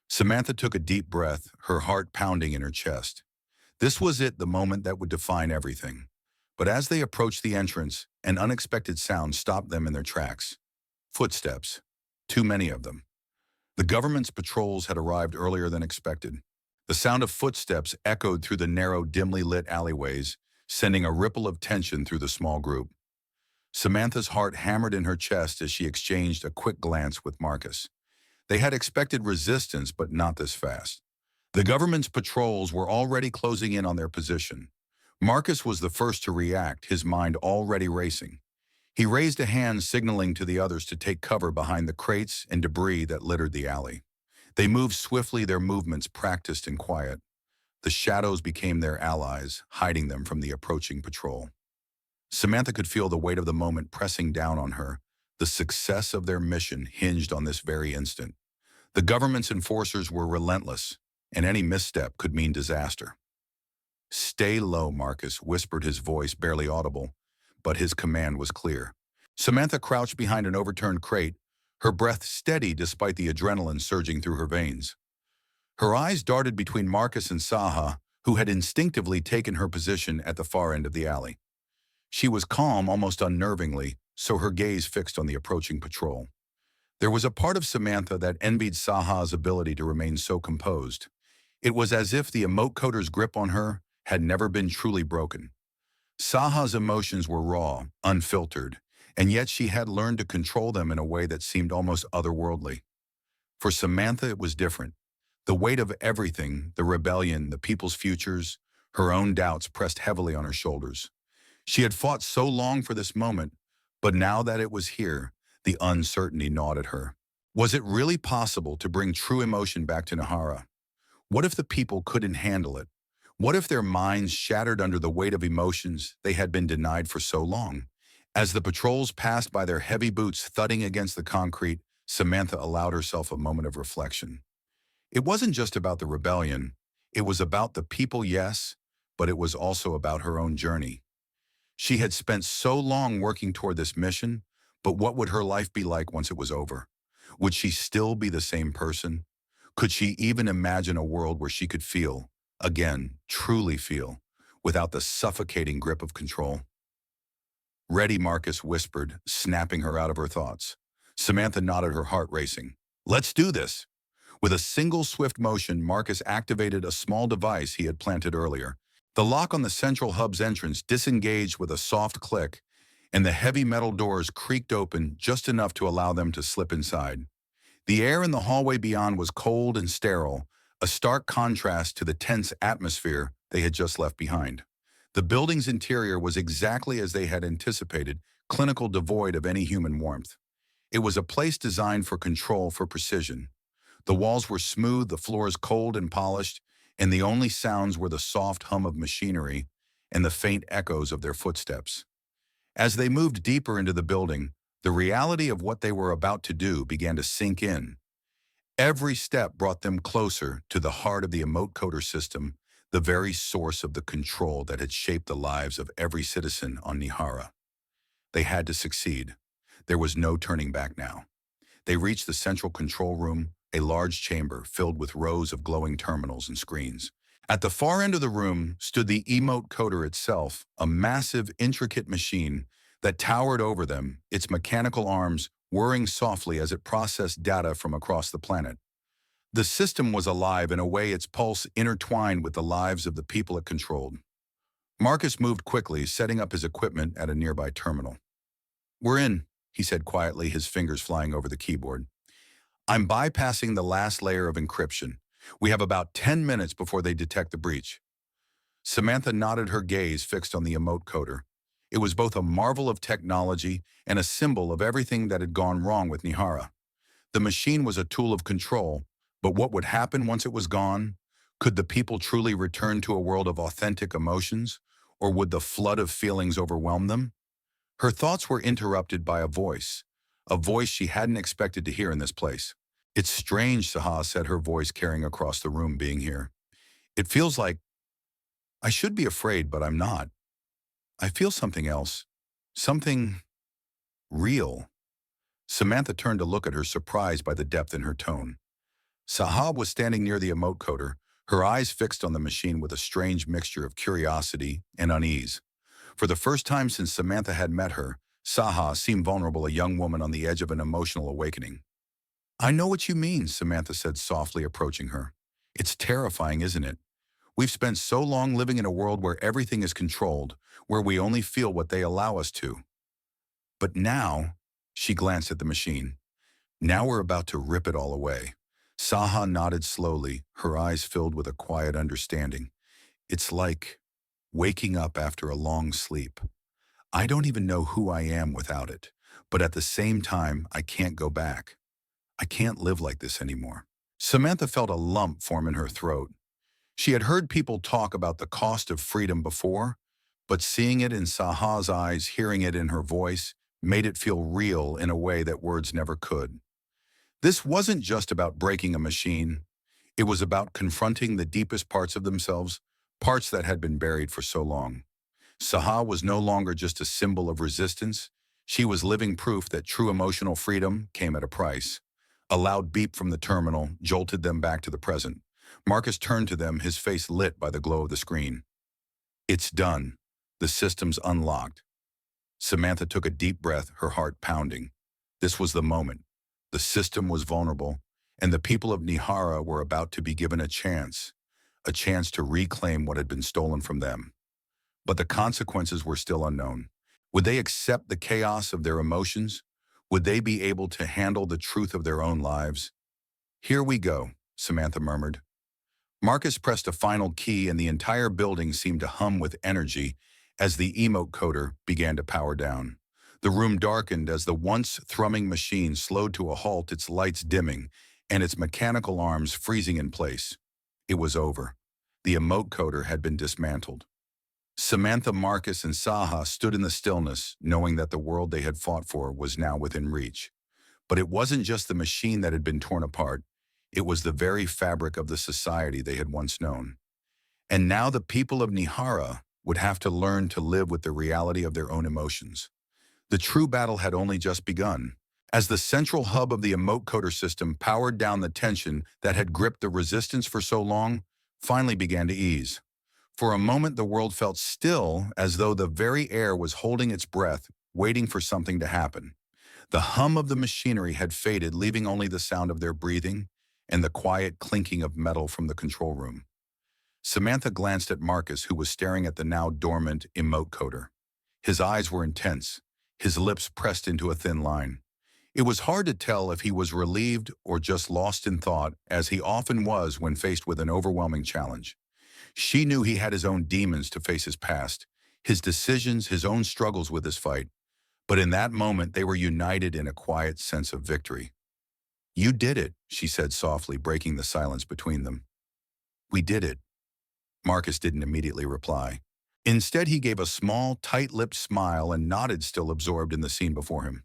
Samantha took a deep breath, her heart pounding in her chest. This was it, the moment that would define everything. But as they approached the entrance, an unexpected sound stopped them in their tracks. Footsteps. Too many of them. The government's patrols had arrived earlier than expected. The sound of footsteps echoed through the narrow, dimly lit alleyways, sending a ripple of tension through the small group. Samantha's heart hammered in her chest as she exchanged a quick glance with Marcus. They had expected resistance, but not this fast. The government's patrols were already closing in on their position. Marcus was the first to react, his mind already racing. He raised a hand, signaling to the others to take cover behind the crates and debris that littered the alley. They moved swiftly, their movements practiced and quiet. The shadows became their allies, hiding them from the approaching patrol. Samantha could feel the weight of the moment pressing down on her. The success of their mission hinged on this very instant. The government's enforcers were relentless, and any misstep could mean disaster. "Stay low, Marcus," whispered his voice, barely audible, but his command was clear. Samantha crouched behind an overturned crate, her breath steady despite the adrenaline surging through her veins. Her eyes darted between Marcus and Saha, who had instinctively taken her position at the far end of the alley. She was calm, almost unnervingly, so her gaze fixed on the approaching patrol. There was a part of Samantha that envied Saha's ability to remain so composed. It was as if the Emote-Coder's grip on her had never been truly broken. Saha's emotions were raw, unfiltered, and yet she had learned to control them in a way that seemed almost otherworldly. For Samantha, it was different. The weight of everything, the rebellion, the people's futures, her own doubts pressed heavily on her shoulders. She had fought so long for this moment, but now that it was here, the uncertainty gnawed at her. Was it really possible to bring true emotion back to Nihara? What if the people couldn't handle it? What if their minds shattered under the weight of emotions they had been denied for so long? As the patrols passed by, their heavy boots thudding against the concrete, Samantha allowed herself a moment of reflection. It wasn't just about the rebellion. It was about the people, yes, but it was also about her own journey. She had spent so long working toward this mission, but what would her life be like once it was over? Would she still be the same person? Could she even imagine a world where she could feel, again, truly feel, without the suffocating grip of control? "Ready," Marcus whispered, snapping her out of her thoughts. Samantha nodded, her heart racing. "Let's do this." With a single swift motion, Marcus activated a small device he had planted earlier. The lock on the central hub's entrance disengaged with a soft click, and the heavy metal doors creaked open just enough to allow them to slip inside. The air in the hallway beyond was cold and sterile, a stark contrast to the tense atmosphere they had just left behind. The building's interior was exactly as they had anticipated, clinical, devoid of any human warmth. It was a place designed for control, for precision. The walls were smooth, the floors cold and polished, and the only sounds were the soft hum of machinery and the faint echoes of their footsteps. As they moved deeper into the building, the reality of what they were about to do began to sink in. Every step brought them closer to the heart of the Emote-Coder system, the very source of the control that had shaped the lives of every citizen on Nihara. They had to succeed. There was no turning back now. They reached the central control room, a large chamber filled with rows of glowing terminals and screens. At the far end of the room stood the Emote-Coder itself, a massive, intricate machine that towered over them, its mechanical arms whirring softly as it processed data from across the planet. The system was alive in a way its pulse intertwined with the lives of the people it controlled. Marcus moved quickly, setting up his equipment at a nearby terminal. "We're in," he said quietly, his fingers flying over the keyboard. "I'm bypassing the last layer of encryption. We have about 10 minutes before they detect the breach." Samantha nodded, her gaze fixed on the Emote-Coder. It was both a marvel of technology and a symbol of everything that had gone wrong with Nihara. The machine was a tool of control, but what would happen once it was gone? Could the people truly return to a world of authentic emotions, or would the flood of feelings overwhelm them? Her thoughts were interrupted by a voice she hadn't expected to hear in this place. "It's strange," Saha said, her voice carrying across the room, being here. "It feels like I should be afraid, but I'm not. I feel something else. Something real." Samantha turned to look at her, surprised by the depth in her tone. Saha was standing near the Emote-Coder, her eyes fixed on the machine with a strange mixture of curiosity and unease. For the first time since Samantha had met her, Saha seemed vulnerable, a young woman on the edge of an emotional awakening. "I know what you mean," Samantha said softly, approaching her. "It's terrifying, isn't it? We've spent so long living in a world where everything is controlled, where we only feel what they allow us to. But now," she glanced at the machine, "now we're about to rip it all away." Saha nodded slowly, her eyes filled with a quiet understanding. "It's like waking up after a long sleep. I don't even know who I am without it, but at the same time, I can't go back. I can't live like this anymore." Samantha felt a lump form in her throat. She had heard people talk about the cost of freedom before, but seeing it in Saha's eyes, hearing it in her voice, made it feel real in a way that words never could. This wasn't just about breaking a machine. It was about confronting the deepest parts of themselves, parts that had been buried for so long. Saha was no longer just a symbol of resistance. She was living proof that true emotional freedom came at a price. A loud beep from the terminal jolted them back to the present. Marcus turned to them, his face lit by the glow of the screen. It's done. The system's unlocked. Samantha took a deep breath, her heart pounding. This was the moment. The system was vulnerable, and the people of Nihara were about to be given a chance to reclaim what had been stolen from them. But the consequences were still unknown. Would they accept the chaos of their emotions? Would they be able to handle the truth of their own lives? Here we go, Samantha murmured. Marcus pressed a final key and the entire building seemed to hum with energy as the Emote-Coder began to power down. The room darkened as the once thrumming machine slowed to a halt, its lights dimming and its mechanical arms freezing in place. It was over. The Emote-Coder had been dismantled. Samantha, Marcus, and Saha stood in the stillness, knowing that the world they had fought for was now within reach. But it wasn't just the machine that had been torn apart. It was the very fabric of the society they had once known. And now the people of Nihara would have to learn to live with the reality of their own emotions. The true battle had only just begun. As the central hub of the Emote-Coder system powered down, the tension that had gripped the resistance for so long finally began to ease. For a moment, the world felt still, as though the very air was holding its breath, waiting for something to happen. The hum of the machinery had faded, leaving only the sound of their breathing and the quiet clinking of metal from the control room. Samantha glanced at Marcus, who was staring at the now dormant Emote-Coder. His eyes were intense, his lips pressed into a thin line. It was hard to tell if he was relieved or just lost in thought, as he often was when faced with an overwhelming challenge. She knew he had his own demons to face, his past, his decisions, his own struggles with this fight. But in that moment, they were united in a quiet sense of victory. "You did it," she said softly, breaking the silence between them. "We did it." Marcus didn't immediately reply. Instead, he gave a small, tight-lipped smile and nodded, still absorbed in the scene before him.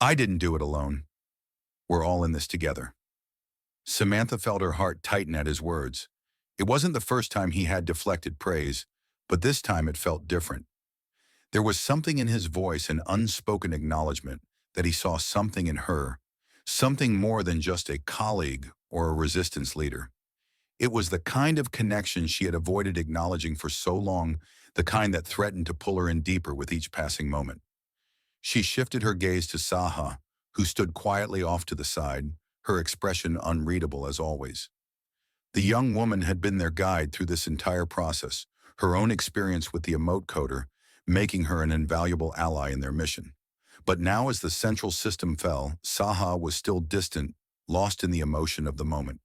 "I didn't do it alone. We're all in this together." Samantha felt her heart tighten at his words. It wasn't the first time he had deflected praise, but this time it felt different. There was something in his voice, an unspoken acknowledgement that he saw something in her, something more than just a colleague or a resistance leader. It was the kind of connection she had avoided acknowledging for so long, the kind that threatened to pull her in deeper with each passing moment. She shifted her gaze to Saha, who stood quietly off to the side, her expression unreadable as always. The young woman had been their guide through this entire process, her own experience with the Emote-Coder, making her an invaluable ally in their mission. But now, as the central system fell, Saha was still distant, lost in the emotion of the moment.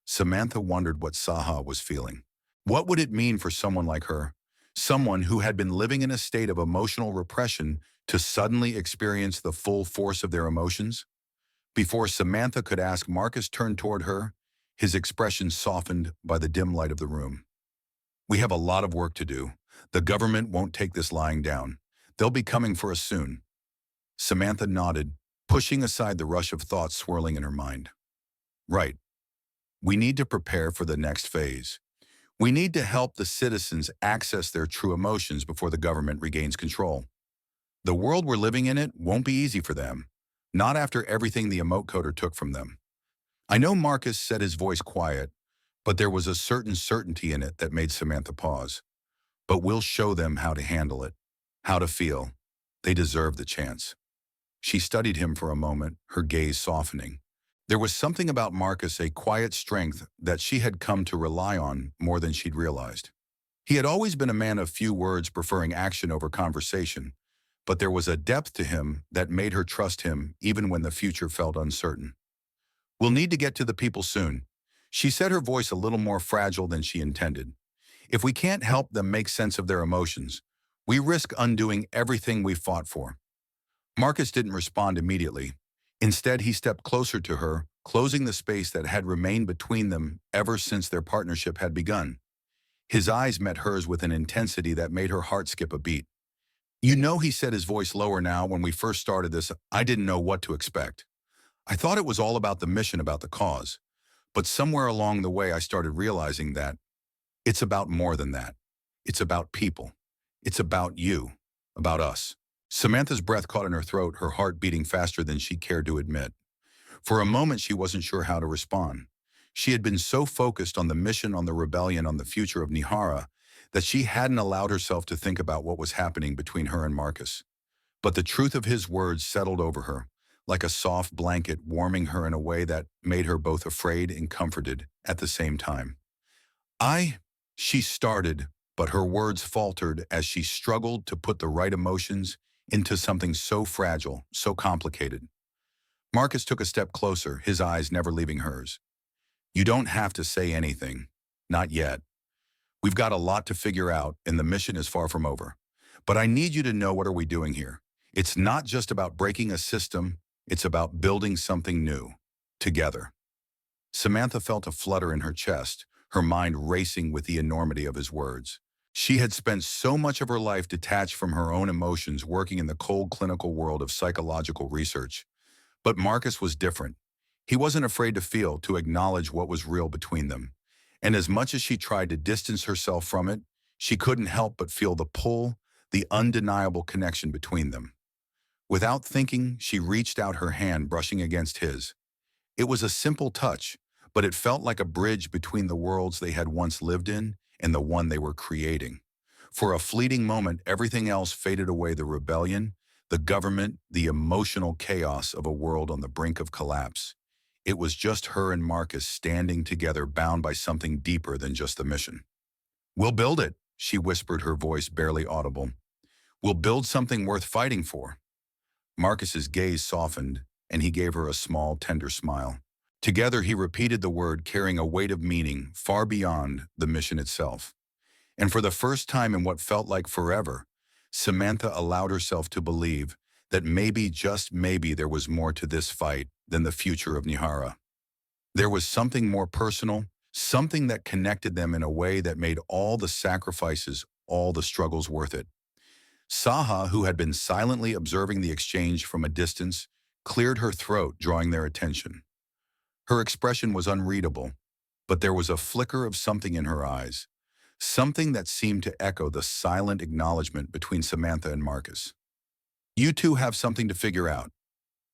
Samantha wondered what Saha was feeling. What would it mean for someone like her, someone who had been living in a state of emotional repression, to suddenly experience the full force of their emotions? Before Samantha could ask, Marcus turned toward her, his expression softened by the dim light of the room. "We have a lot of work to do. The government won't take this lying down. They'll be coming for us soon." Samantha nodded, pushing aside the rush of thoughts swirling in her mind. "Right. We need to prepare for the next phase. We need to help the citizens access their true emotions before the government regains control. The world we're living in it won't be easy for them, not after everything the Emote-Coder took from them." I know Marcus said, his voice quiet, but there was a certain certainty in it that made Samantha pause. "But we'll show them how to handle it, how to feel. They deserve the chance." She studied him for a moment, her gaze softening. There was something about Marcus, a quiet strength that she had come to rely on more than she'd realized. He had always been a man of few words, preferring action over conversation, but there was a depth to him that made her trust him even when the future felt uncertain. "We'll need to get to the people soon," she said, her voice a little more fragile than she intended. "If we can't help them make sense of their emotions, we risk undoing everything we fought for." Marcus didn't respond immediately. Instead, he stepped closer to her, closing the space that had remained between them ever since their partnership had begun. His eyes met hers with an intensity that made her heart skip a beat. "You know," he said, his voice lower now, "when we first started this, I didn't know what to expect. I thought it was all about the mission, about the cause. But somewhere along the way, I started realizing that It's about more than that. It's about people. It's about you. About us. Samantha's breath caught in her throat, her heart beating faster than she cared to admit. For a moment, she wasn't sure how to respond. She had been so focused on the mission, on the rebellion, on the future of Nihara, that she hadn't allowed herself to think about what was happening between her and Marcus. But the truth of his words settled over her, like a soft blanket warming her in a way that made her both afraid and comforted at the same time. She started, but her words faltered as she struggled to put the right emotions into something so fragile, so complicated. Marcus took a step closer, his eyes never leaving hers. You don't have to say anything. Not yet. We've got a lot to figure out, and the mission is far from over. But I need you to know, what are we doing here? It's not just about breaking a system, it's about building something new. Together. Samantha felt a flutter in her chest, her mind racing with the enormity of his words. She had spent so much of her life detached from her own emotions, working in the cold clinical world of psychological research. But Marcus was different. He wasn't afraid to feel, to acknowledge what was real between them. And as much as she tried to distance herself from it, she couldn't help but feel the pull, the undeniable connection between them. Without thinking, she reached out her hand, brushing against his. It was a simple touch, but it felt like a bridge between the worlds they had once lived in and the one they were creating. For a fleeting moment, everything else faded away: the rebellion, the government, the emotional chaos of a world on the brink of collapse. It was just her and Marcus standing together, bound by something deeper than just the mission. "We'll build it," she whispered, her voice barely audible. "We'll build something worth fighting for." Marcus's gaze softened, and he gave her a small, tender smile. Together, he repeated the word, carrying a weight of meaning far beyond the mission itself. And for the first time in what felt like forever, Samantha allowed herself to believe that maybe, just maybe, there was more to this fight than the future of Nihara. There was something more personal, something that connected them in a way that made all the sacrifices, all the struggles worth it. Saha, who had been silently observing the exchange from a distance, cleared her throat, drawing their attention. Her expression was unreadable, but there was a flicker of something in her eyes, something that seemed to echo the silent acknowledgement between Samantha and Marcus. "You two have something to figure out,"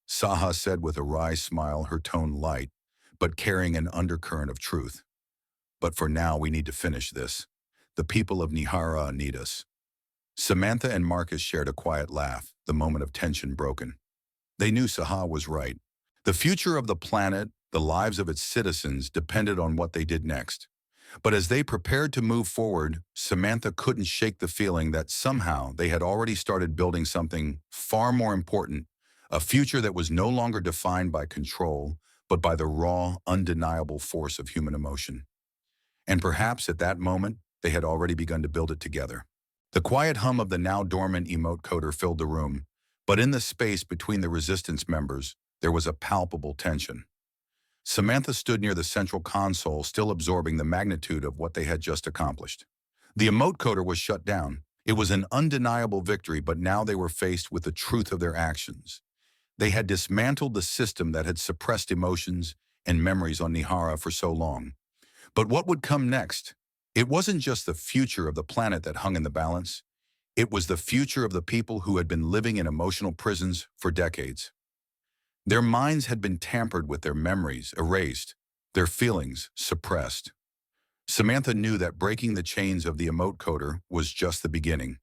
Saha said with a wry smile, her tone light, but carrying an undercurrent of truth. "But for now, we need to finish this. The people of Nihara need us." Samantha and Marcus shared a quiet laugh, the moment of tension broken. They knew Saha was right. The future of the planet, the lives of its citizens, depended on what they did next. But as they prepared to move forward, Samantha couldn't shake the feeling that somehow they had already started building something far more important, a future that was no longer defined by control, but by the raw, undeniable force of human emotion. And perhaps at that moment, they had already begun to build it together. The quiet hum of the now dormant Emote-Coder filled the room, but in the space between the resistance members, there was a palpable tension. Samantha stood near the central console, still absorbing the magnitude of what they had just accomplished. The Emote-Coder was shut down. It was an undeniable victory, but now they were faced with the truth of their actions. They had dismantled the system that had suppressed emotions and memories on Nihara for so long. But what would come next? It wasn't just the future of the planet that hung in the balance. It was the future of the people who had been living in emotional prisons for decades. Their minds had been tampered with, their memories erased, their feelings suppressed. Samantha knew that breaking the chains of the Emote-Coder was just the beginning.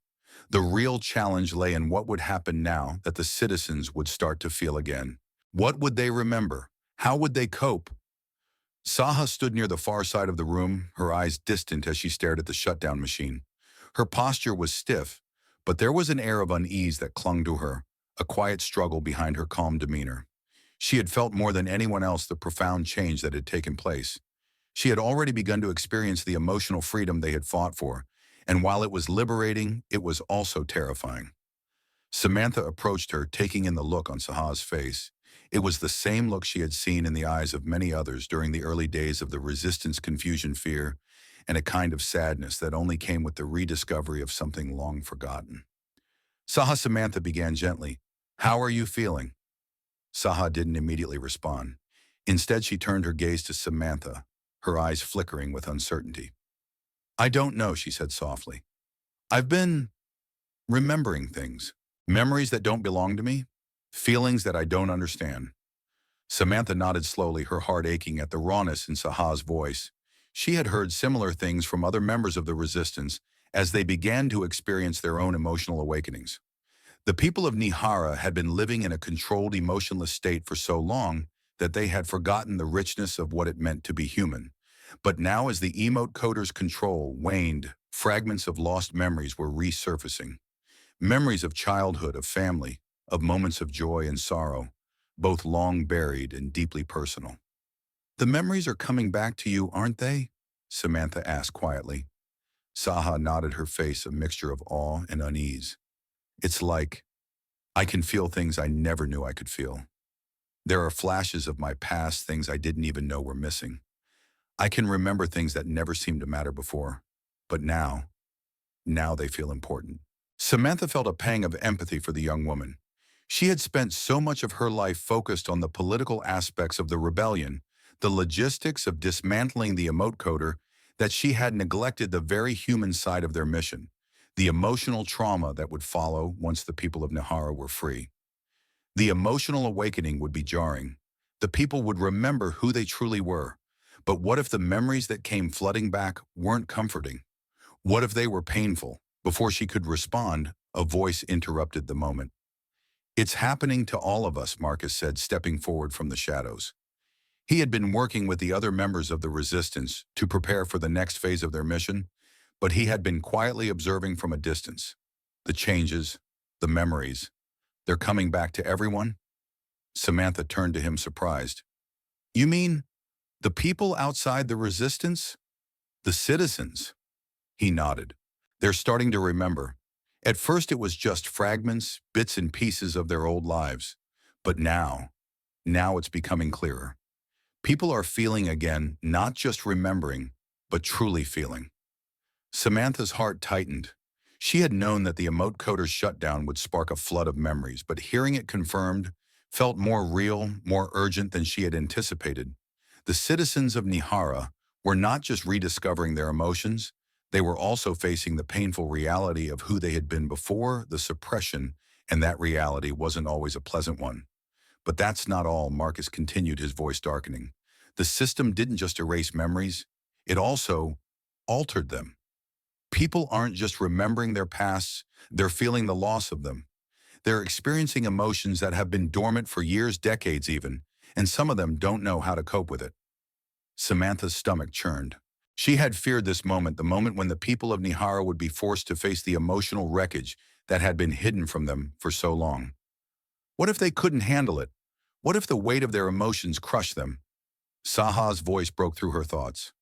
The real challenge lay in what would happen now that the citizens would start to feel again. What would they remember? How would they cope? Saha stood near the far side of the room, her eyes distant as she stared at the shutdown machine. Her posture was stiff, but there was an air of unease that clung to her, a quiet struggle behind her calm demeanor. She had felt more than anyone else the profound change that had taken place. She had already begun to experience the emotional freedom they had fought for, and while it was liberating, it was also terrifying. Samantha approached her, taking in the look on Saha's face. It was the same look she had seen in the eyes of many others during the early days of the resistance, confusion, fear, and a kind of sadness that only came with the rediscovery of something long forgotten. Samantha began gently. "How are you feeling?" Saha didn't immediately respond. Instead, she turned her gaze to Samantha, her eyes flickering with uncertainty. I don't know, she said softly. I've been remembering things. Memories that don't belong to me. Feelings that I don't understand. Samantha nodded slowly, her heart aching at the rawness in Saha's voice. She had heard similar things from other members of the resistance as they began to experience their own emotional awakenings. The people of Nihara had been living in a controlled, emotionless state for so long that they had forgotten the richness of what it meant to be human. But now, as the Emote-Coder's control waned, fragments of lost memories were resurfacing. Memories of childhood, of family, of moments of joy and sorrow, both long buried and deeply personal. The memories are coming back to you, aren't they? Samantha asked quietly. Saha nodded, her face a mixture of awe and unease. It's like I can feel things I never knew I could feel. There are flashes of my past, things I didn't even know were missing. I can remember things that never seemed to matter before. But now they feel important. Samantha felt a pang of empathy for the young woman. She had spent so much of her life focused on the political aspects of the rebellion, the logistics of dismantling the Emote-Coder, that she had neglected the very human side of their mission, the emotional trauma that would follow once the people of Nihara were free. The emotional awakening would be jarring. The people would remember who they truly were. But what if the memories that came flooding back weren't comforting? What if they were painful? Before she could respond, a voice interrupted the moment. It's happening to all of us, Marcus said, stepping forward from the shadows. He had been working with the other members of the resistance to prepare for the next phase of their mission, but he had been quietly observing from a distance. The changes, the memories, they're coming back to everyone? Samantha turned to him surprised. You mean the people outside the resistance? The citizens? He nodded. They're starting to remember. At first it was just fragments, bits and pieces of their old lives. But now it's becoming clearer. People are feeling again, not just remembering, but truly feeling. Samantha's heart tightened. She had known that the Emote-Coder's shutdown would spark a flood of memories, but hearing it confirmed felt more real, more urgent than she had anticipated. The citizens of Nihara were not just rediscovering their emotions, they were also facing the painful reality of who they had been before the suppression, and that reality wasn't always a pleasant one. But that's not all, Marcus continued, his voice darkening. The system didn't just erase memories, it also altered them. People aren't just remembering their pasts, they're feeling the loss of them. They're experiencing emotions that have been dormant for years, decades even, and some of them don't know how to cope with it. Samantha's stomach churned. She had feared this moment, the moment when the people of Nihara would be forced to face the emotional wreckage that had been hidden from them for so long. What if they couldn't handle it? What if the weight of their emotions crushed them? Saha's voice broke through her thoughts.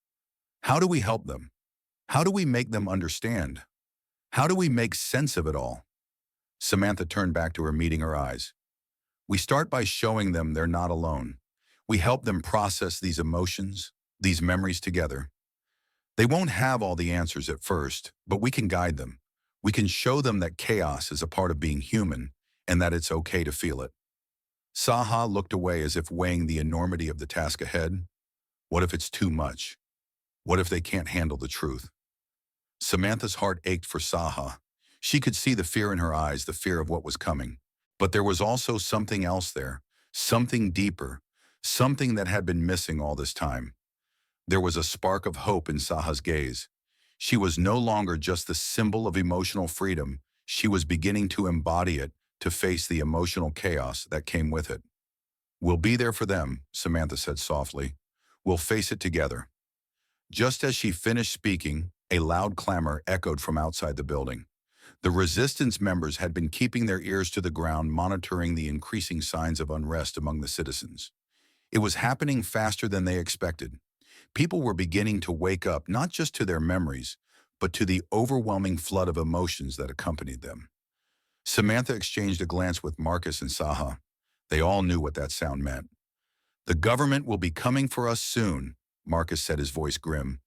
How do we help them? How do we make them understand? How do we make sense of it all? Samantha turned back to her, meeting her eyes. We start by showing them they're not alone. We help them process these emotions, these memories together. They won't have all the answers at first, but we can guide them. We can show them that chaos is a part of being human and that it's okay to feel it. Saha looked away as if weighing the enormity of the task ahead. What if it's too much? What if they can't handle the truth? Samantha's heart ached for Saha. She could see the fear in her eyes, the fear of what was coming. But there was also something else there, something deeper, something that had been missing all this time. There was a spark of hope in Saha's gaze. She was no longer just the symbol of emotional freedom. She was beginning to embody it, to face the emotional chaos that came with it. We'll be there for them, Samantha said softly. We'll face it together. Just as she finished speaking, a loud clamor echoed from outside the building. The resistance members had been keeping their ears to the ground, monitoring the increasing signs of unrest among the citizens. It was happening faster than they expected. People were beginning to wake up, not just to their memories, but to the overwhelming flood of emotions that accompanied them. Samantha exchanged a glance with Marcus and Saha. They all knew what that sound meant. The government will be coming for us soon, Marcus said, his voice grim.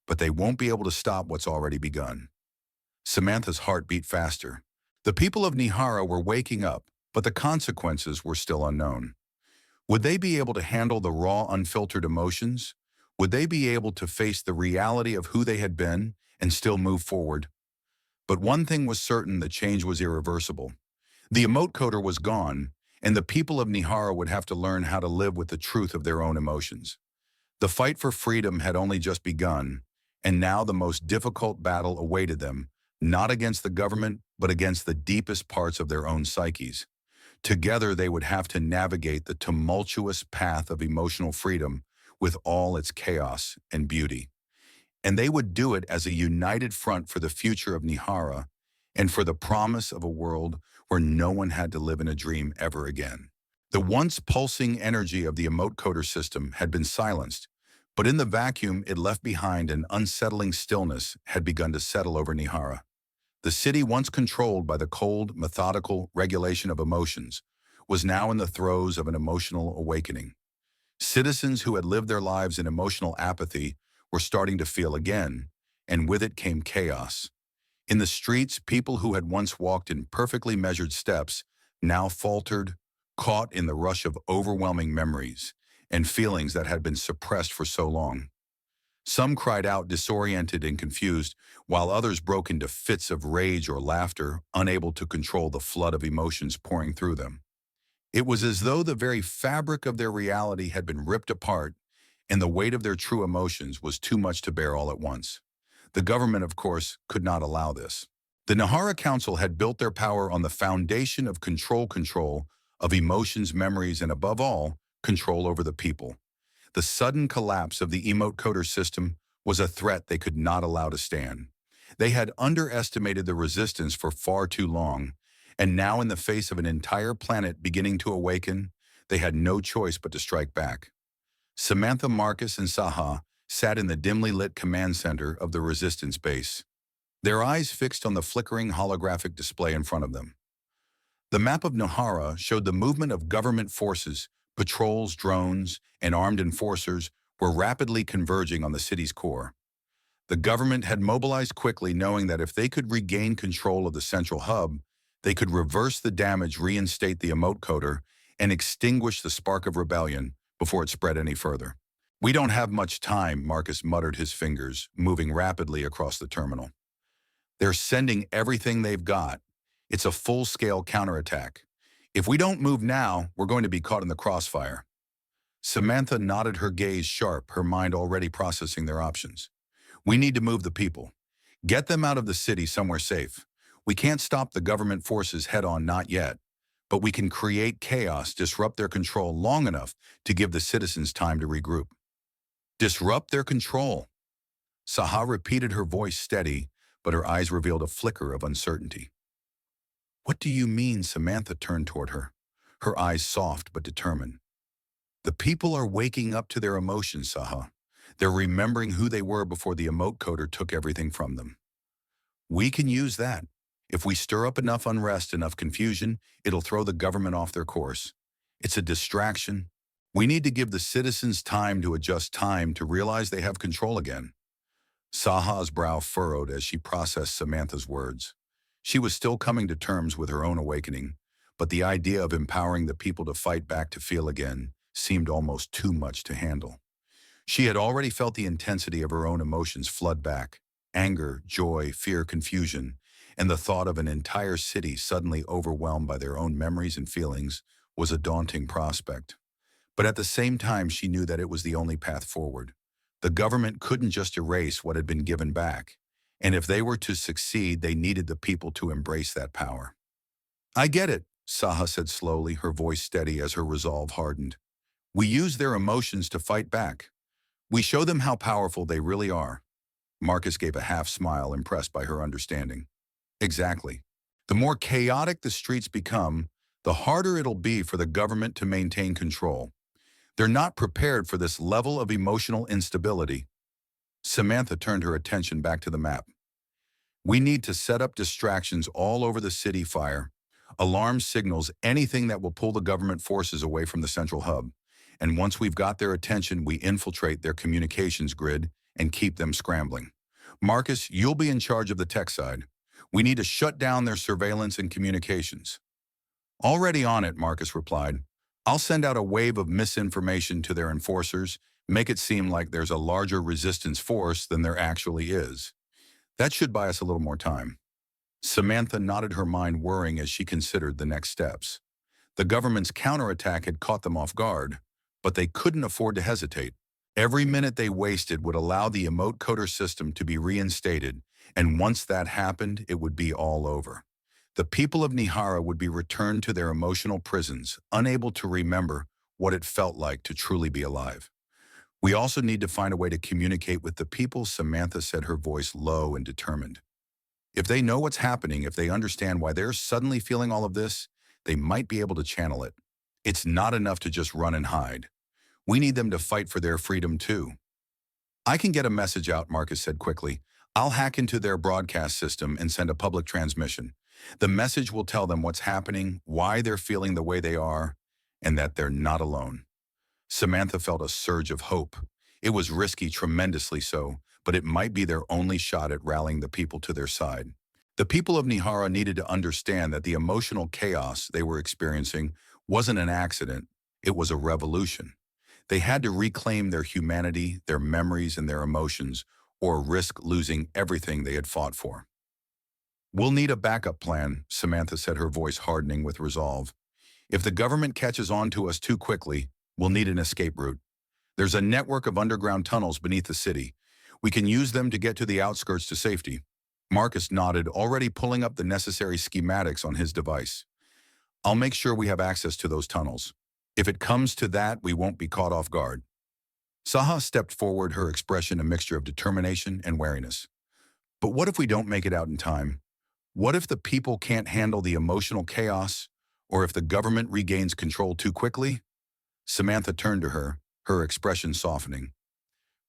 But they won't be able to stop what's already begun. Samantha's heart beat faster. The people of Nihara were waking up, but the consequences were still unknown. Would they be able to handle the raw, unfiltered emotions? Would they be able to face the reality of who they had been and still move forward. But one thing was certain: the change was irreversible. The Emote-Coder was gone, and the people of Nihara would have to learn how to live with the truth of their own emotions. The fight for freedom had only just begun, and now the most difficult battle awaited them, not against the government, but against the deepest parts of their own psyches. Together, they would have to navigate the tumultuous path of emotional freedom with all its chaos and beauty. And they would do it as a united front for the future of Nihara and for the promise of a world where no one had to live in a dream ever again. The once pulsing energy of the Emote-Coder system had been silenced, but in the vacuum it left behind, an unsettling stillness had begun to settle over Nihara. The city, once controlled by the cold, methodical regulation of emotions, was now in the throes of an emotional awakening. Citizens who had lived their lives in emotional apathy were starting to feel again, and with it came chaos. In the streets, people who had once walked in perfectly measured steps now faltered, caught in the rush of overwhelming memories and feelings that had been suppressed for so long. Some cried out, disoriented and confused, while others broke into fits of rage or laughter, unable to control the flood of emotions pouring through them. It was as though the very fabric of their reality had been ripped apart, and the weight of their true emotions was too much to bear all at once. The government, of course, could not allow this. The Nihara Council had built their power on the foundation of control of emotions, memories, and above all, control over the people. The sudden collapse of the Emote-Coder system was a threat they could not allow to stand. They had underestimated the resistance for far too long, and now, in the face of an entire planet beginning to awaken, they had no choice but to strike back. Samantha, Marcus, and Saha sat in the dimly lit command center of the resistance base, their eyes fixed on the flickering holographic display in front of them. The map of Nihara showed the movement of government forces. Patrols, drones, and armed enforcers were rapidly converging on the city's core. The government had mobilized quickly, knowing that if they could regain control of the central hub, they could reverse the damage, reinstate the Emote-Coder, and extinguish the spark of rebellion before it spread any further. "We don't have much time," Marcus muttered, his fingers moving rapidly across the terminal. "They're sending everything they've got. It's a full-scale counterattack. If we don't move now, we're going to be caught in the crossfire." Samantha nodded, her gaze sharp, her mind already processing their options. "We need to move the people. Get them out of the city somewhere safe. We can't stop the government forces head-on, not yet. But we can create chaos, disrupt their control long enough to give the citizens time to regroup." "Disrupt their control?" Saha repeated, her voice steady, but her eyes revealed a flicker of uncertainty. "What do you mean?" Samantha turned toward her, her eyes soft but determined. "The people are waking up to their emotions, Saha. They're remembering who they were before the Emote-Coder took everything from them. We can use that. If we stir up enough unrest, enough confusion, it'll throw the government off their course. It's a distraction. We need to give the citizens time to adjust, time to realize they have control again." Saha's brow furrowed as she processed Samantha's words. She was still coming to terms with her own awakening, but the idea of empowering the people to fight back, to feel again, seemed almost too much to handle. She had already felt the intensity of her own emotions flood back: anger, joy, fear, confusion, and the thought of an entire city suddenly overwhelmed by their own memories and feelings was a daunting prospect. But at the same time, she knew that it was the only path forward. The government couldn't just erase what had been given back, and if they were to succeed, they needed the people to embrace that power. "I get it," Saha said slowly, her voice steady as her resolve hardened. "We use their emotions to fight back. We show them how powerful they really are." Marcus gave a half smile, impressed by her understanding. "Exactly. The more chaotic the streets become, the harder it'll be for the government to maintain control. They're not prepared for this level of emotional instability." Samantha turned her attention back to the map. "We need to set up distractions all over the city: fire, alarm signals, anything that will pull the government forces away from the central hub. And once we've got their attention, we infiltrate their communications grid and keep them scrambling. Marcus, you'll be in charge of the tech side. We need to shut down their surveillance and communications." "Already on it," Marcus replied. "I'll send out a wave of misinformation to their enforcers, make it seem like there's a larger resistance force than there actually is. That should buy us a little more time. Samantha nodded, her mind whirring as she considered the next steps. The government's counterattack had caught them off guard, but they couldn't afford to hesitate. Every minute they wasted would allow the Emote-Coder system to be reinstated, and once that happened, it would be all over. The people of Nihara would be returned to their emotional prisons, unable to remember what it felt like to truly be alive. We also need to find a way to communicate with the people, Samantha said, her voice low and determined. If they know what's happening, if they understand why they're suddenly feeling all of this, they might be able to channel it. It's not enough to just run and hide. We need them to fight for their freedom too. I can get a message out, Marcus said quickly. I'll hack into their broadcast system and send a public transmission. The message will tell them what's happening, why they're feeling the way they are, and that they're not alone. Samantha felt a surge of hope. It was risky, tremendously so, but it might be their only shot at rallying the people to their side. The people of Nihara needed to understand that the emotional chaos they were experiencing wasn't an accident, it was a revolution. They had to reclaim their humanity, their memories, and their emotions, or risk losing everything they had fought for. We'll need a backup plan, Samantha said, her voice hardening with resolve. If the government catches on to us too quickly, we'll need an escape route. There's a network of underground tunnels beneath the city. We can use them to get to the outskirts to safety. Marcus nodded, already pulling up the necessary schematics on his device. I'll make sure we have access to those tunnels. If it comes to that, we won't be caught off guard. Saha stepped forward, her expression a mixture of determination and wariness. But what if we don't make it out in time? What if the people can't handle the emotional chaos, or if the government regains control too quickly? Samantha turned to her, her expression softening.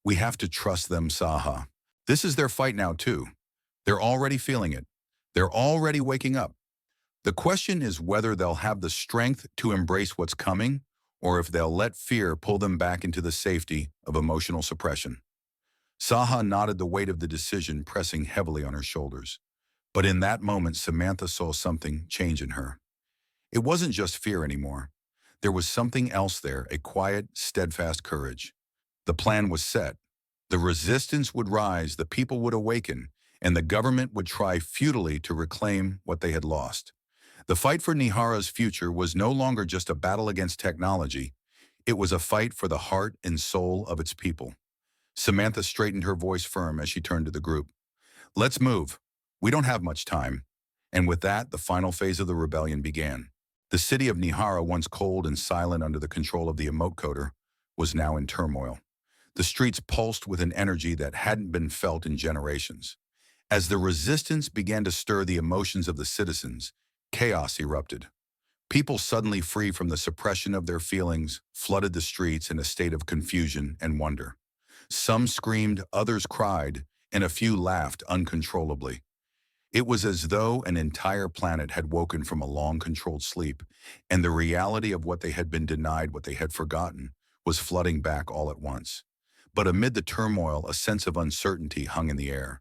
We have to trust them, Saha. This is their fight now too. They're already feeling it. They're already waking up. The question is whether they'll have the strength to embrace what's coming, or if they'll let fear pull them back into the safety of emotional suppression. Saha nodded, the weight of the decision pressing heavily on her shoulders. But in that moment, Samantha saw something change in her. It wasn't just fear anymore. There was something else there, a quiet, steadfast courage. The plan was set. The resistance would rise, the people would awaken, and the government would try futilely to reclaim what they had lost. The fight for Nihara's future was no longer just a battle against technology. It was a fight for the heart and soul of its people. Samantha straightened, her voice firm as she turned to the group. Let's move. We don't have much time. And with that, the final phase of the rebellion began. The city of Nihara, once cold and silent under the control of the Emote-Coder, was now in turmoil. The streets pulsed with an energy that hadn't been felt in generations. As the resistance began to stir the emotions of the citizens, chaos erupted. People, suddenly free from the suppression of their feelings, flooded the streets in a state of confusion and wonder. Some screamed, others cried, and a few laughed uncontrollably. It was as though an entire planet had woken from a long, controlled sleep, and the reality of what they had been denied, what they had forgotten, was flooding back all at once. But amid the turmoil, a sense of uncertainty hung in the air.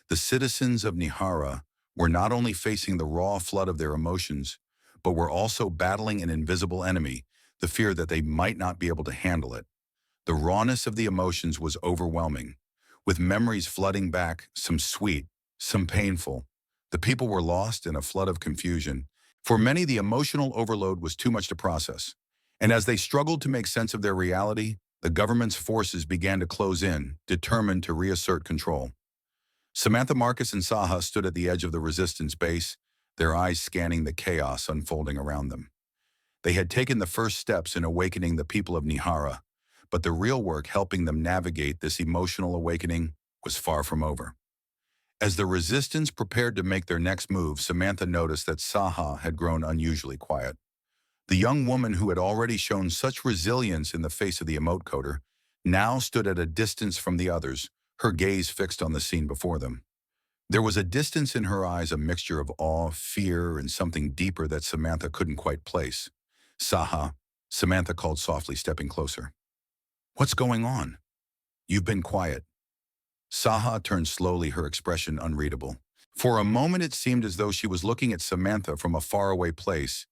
The citizens of Nihara were not only facing the raw flood of their emotions, but were also battling an invisible enemy, the fear that they might not be able to handle it. The rawness of the emotions was overwhelming, with memories flooding back, some sweet, some painful. The people were lost in a flood of confusion. For many, the emotional overload was too much to process. And as they struggled to make sense of their reality, the government's forces began to close in, determined to reassert control. Samantha, Marcus, and Saha stood at the edge of the resistance base, their eyes scanning the chaos unfolding around them. They had taken the first steps in awakening the people of Nihara, but the real work helping them navigate this emotional awakening was far from over. As the resistance prepared to make their next move, Samantha noticed that Saha had grown unusually quiet. The young woman who had already shown such resilience in the face of the Emote-Coder now stood at a distance from the others, her gaze fixed on the scene before them. There was a distance in her eyes, a mixture of awe, fear, and something deeper that Samantha couldn't quite place. Saha, Samantha called softly, stepping closer. What's going on? You've been quiet. Saha turned slowly, her expression unreadable. For a moment it seemed as though she was looking at Samantha from a faraway place,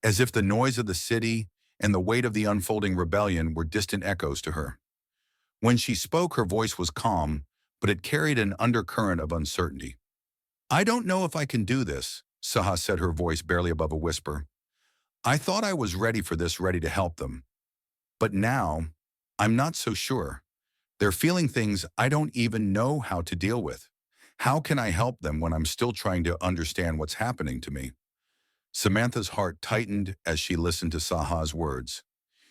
as if the noise of the city and the weight of the unfolding rebellion were distant echoes to her. When she spoke, her voice was calm, but it carried an undercurrent of uncertainty. "I don't know if I can do this," Saha said, her voice barely above a whisper. "I thought I was ready for this, ready to help them. But now, I'm not so sure. They're feeling things I don't even know how to deal with. How can I help them when I'm still trying to understand what's happening to me?" Samantha's heart tightened as she listened to Saha's words.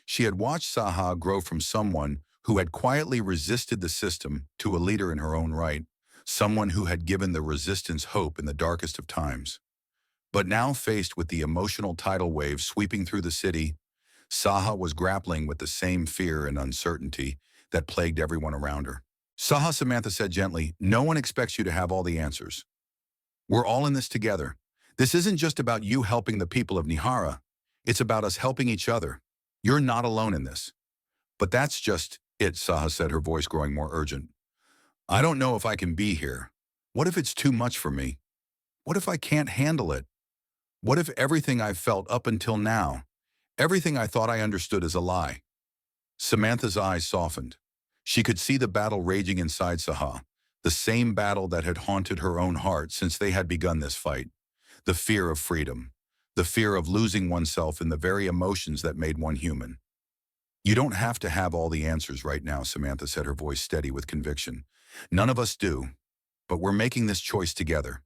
She had watched Saha grow from someone who had quietly resisted the system to a leader in her own right, someone who had given the resistance hope in the darkest of times. But now, faced with the emotional tidal wave sweeping through the city, Saha was grappling with the same fear and uncertainty that plagued everyone around her. "Saha," Samantha said gently, "no one expects you to have all the answers. We're all in this together. This isn't just about you helping the people of Nihara. It's about us helping each other. You're not alone in this." "But that's just it," Saha said, her voice growing more urgent. "I don't know if I can be here. What if it's too much for me? What if I can't handle it? What if everything I've felt up until now, everything I thought I understood, is a lie?" Samantha's eyes softened. She could see the battle raging inside Saha, the same battle that had haunted her own heart since they had begun this fight. The fear of freedom, the fear of losing oneself in the very emotions that made one human. "You don't have to have all the answers right now," Samantha said, her voice steady with conviction. "None of us do, but we're making this choice together.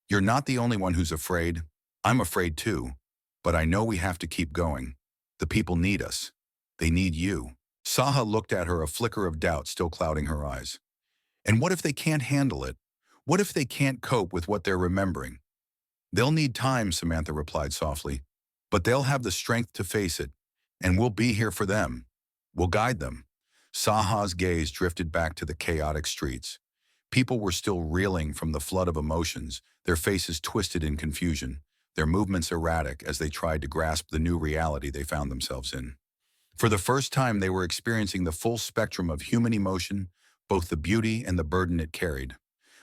You're not the only one who's afraid. I'm afraid too, but I know we have to keep going. The people need us. They need you." Saha looked at her, a flicker of doubt still clouding her eyes. "And what if they can't handle it? What if they can't cope with what they're remembering?" "They'll need time," Samantha replied softly, "but they'll have the strength to face it, and we'll be here for them. We'll guide them." Saha's gaze drifted back to the chaotic streets. People were still reeling from the flood of emotions, their faces twisted in confusion, their movements erratic as they tried to grasp the new reality they found themselves in. For the first time, they were experiencing the full spectrum of human emotion, both the beauty and the burden it carried.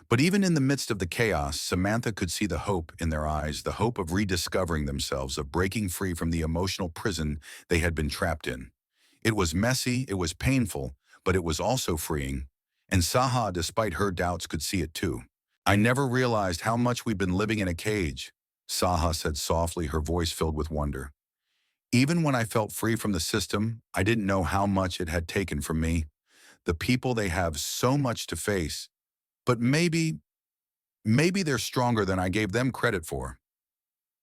But even in the midst of the chaos, Samantha could see the hope in their eyes, the hope of rediscovering themselves, of breaking free from the emotional prison they had been trapped in. It was messy, it was painful, but it was also freeing. And Saha, despite her doubts, could see it too. "I never realized how much we've been living in a cage," Saha said softly, her voice filled with wonder. "Even when I felt free from the system, I didn't know how much it had taken from me. The people, they have so much to face. But maybe they're stronger than I gave them credit for."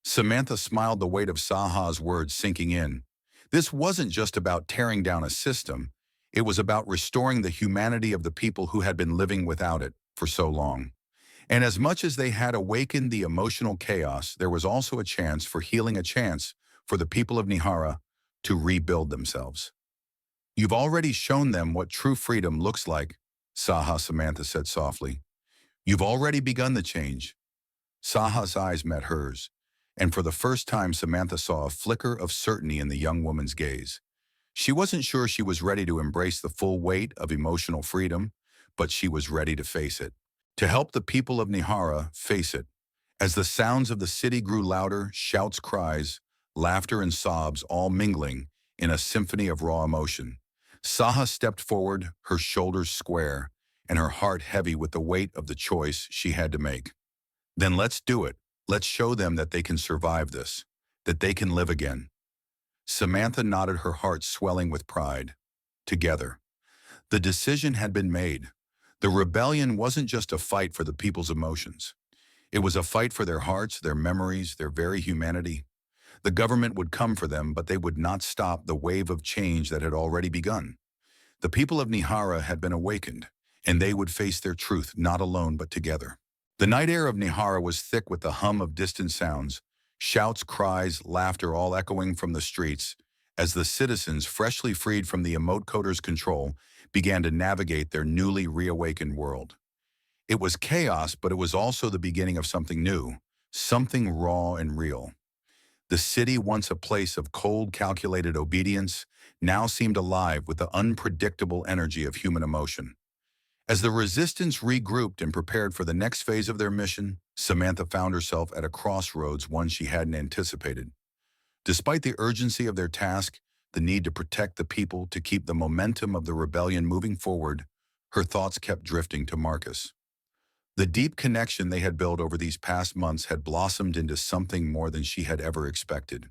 Samantha smiled, the weight of Saha's words sinking in. This wasn't just about tearing down a system. It was about restoring the humanity of the people who had been living without it for so long. And as much as they had awakened the emotional chaos, there was also a chance for healing, a chance for the people of Nihara to rebuild themselves. "You've already shown them what true freedom looks like," Saha, Samantha said softly. "You've already begun the change." Saha's eyes met hers, and for the first time Samantha saw a flicker of certainty in the young woman's gaze. She wasn't sure she was ready to embrace the full weight of emotional freedom, but she was ready to face it. To help the people of Nihara face it. As the sounds of the city grew louder, shouts, cries, laughter, and sobs all mingling in a symphony of raw emotion, Saha stepped forward, her shoulders square, and her heart heavy with the weight of the choice she had to make. "Then let's do it. Let's show them that they can survive this, that they can live again." Samantha nodded, her heart swelling with pride. Together. The decision had been made. The rebellion wasn't just a fight for the people's emotions. It was a fight for their hearts, their memories, their very humanity. The government would come for them, but they would not stop the wave of change that had already begun. The people of Nihara had been awakened, and they would face their truth not alone but together. The night air of Nihara was thick with the hum of distant sounds, shouts, cries, laughter all echoing from the streets, as the citizens, freshly freed from the Emote-Coder's control, began to navigate their newly reawakened world. It was chaos, but it was also the beginning of something new, something raw and real. The city, once a place of cold, calculated obedience, now seemed alive with the unpredictable energy of human emotion. As the resistance regrouped and prepared for the next phase of their mission, Samantha found herself at a crossroads, one she hadn't anticipated. Despite the urgency of their task, the need to protect the people, to keep the momentum of the rebellion moving forward, Her thoughts kept drifting to Marcus. The deep connection they had built over these past months had blossomed into something more than she had ever expected.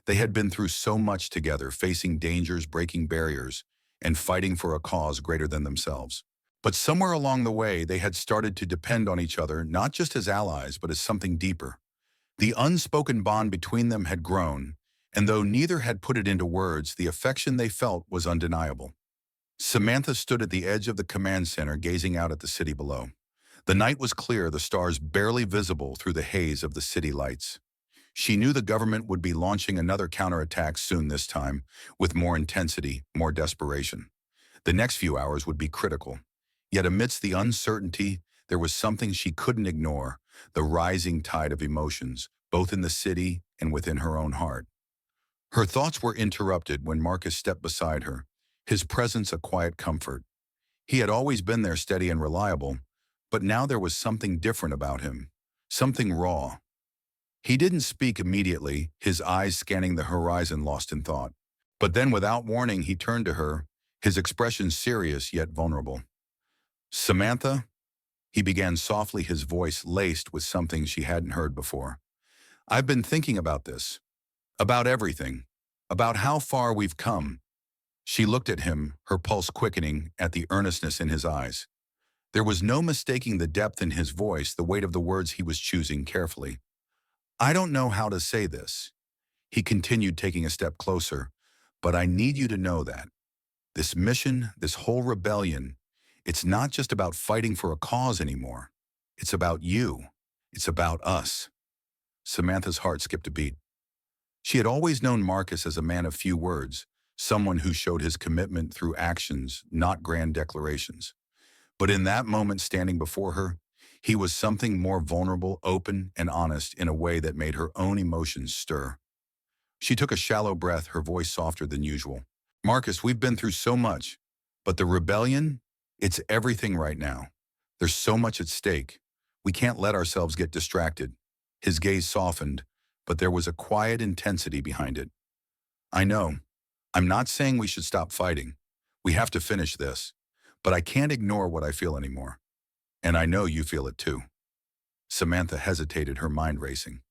They had been through so much together, facing dangers, breaking barriers, and fighting for a cause greater than themselves. But somewhere along the way, they had started to depend on each other, not just as allies, but as something deeper. The unspoken bond between them had grown, and though neither had put it into words, the affection they felt was undeniable. Samantha stood at the edge of the command center, gazing out at the city below. The night was clear, the stars barely visible through the haze of the city lights. She knew the government would be launching another counterattack soon, this time, with more intensity, more desperation. The next few hours would be critical. Yet amidst the uncertainty, there was something she couldn't ignore, the rising tide of emotions, both in the city and within her own heart. Her thoughts were interrupted when Marcus stepped beside her, his presence a quiet comfort. He had always been there, steady and reliable, but now there was something different about him, something raw. He didn't speak immediately, his eyes scanning the horizon, lost in thought. But then, without warning, he turned to her, his expression serious yet vulnerable. "Samantha," he began softly, his voice laced with something she hadn't heard before. "I've been thinking about this, about everything, about how far we've come." She looked at him, her pulse quickening at the earnestness in his eyes. There was no mistaking the depth in his voice, the weight of the words he was choosing carefully. "I don't know how to say this," he continued, taking a step closer, "but I need you to know that this mission, this whole rebellion, it's not just about fighting for a cause anymore. It's about you. It's about us." Samantha's heart skipped a beat. She had always known Marcus as a man of few words, someone who showed his commitment through actions, not grand declarations. But in that moment, standing before her, he was something more vulnerable, open, and honest in a way that made her own emotions stir. She took a shallow breath, her voice softer than usual. "Marcus, we've been through so much, but the rebellion, it's everything right now. There's so much at stake. We can't let ourselves get distracted." His gaze softened, but there was a quiet intensity behind it. "I know. I'm not saying we should stop fighting. We have to finish this. But I can't ignore what I feel anymore. And I know you feel it too." Samantha hesitated, her mind racing.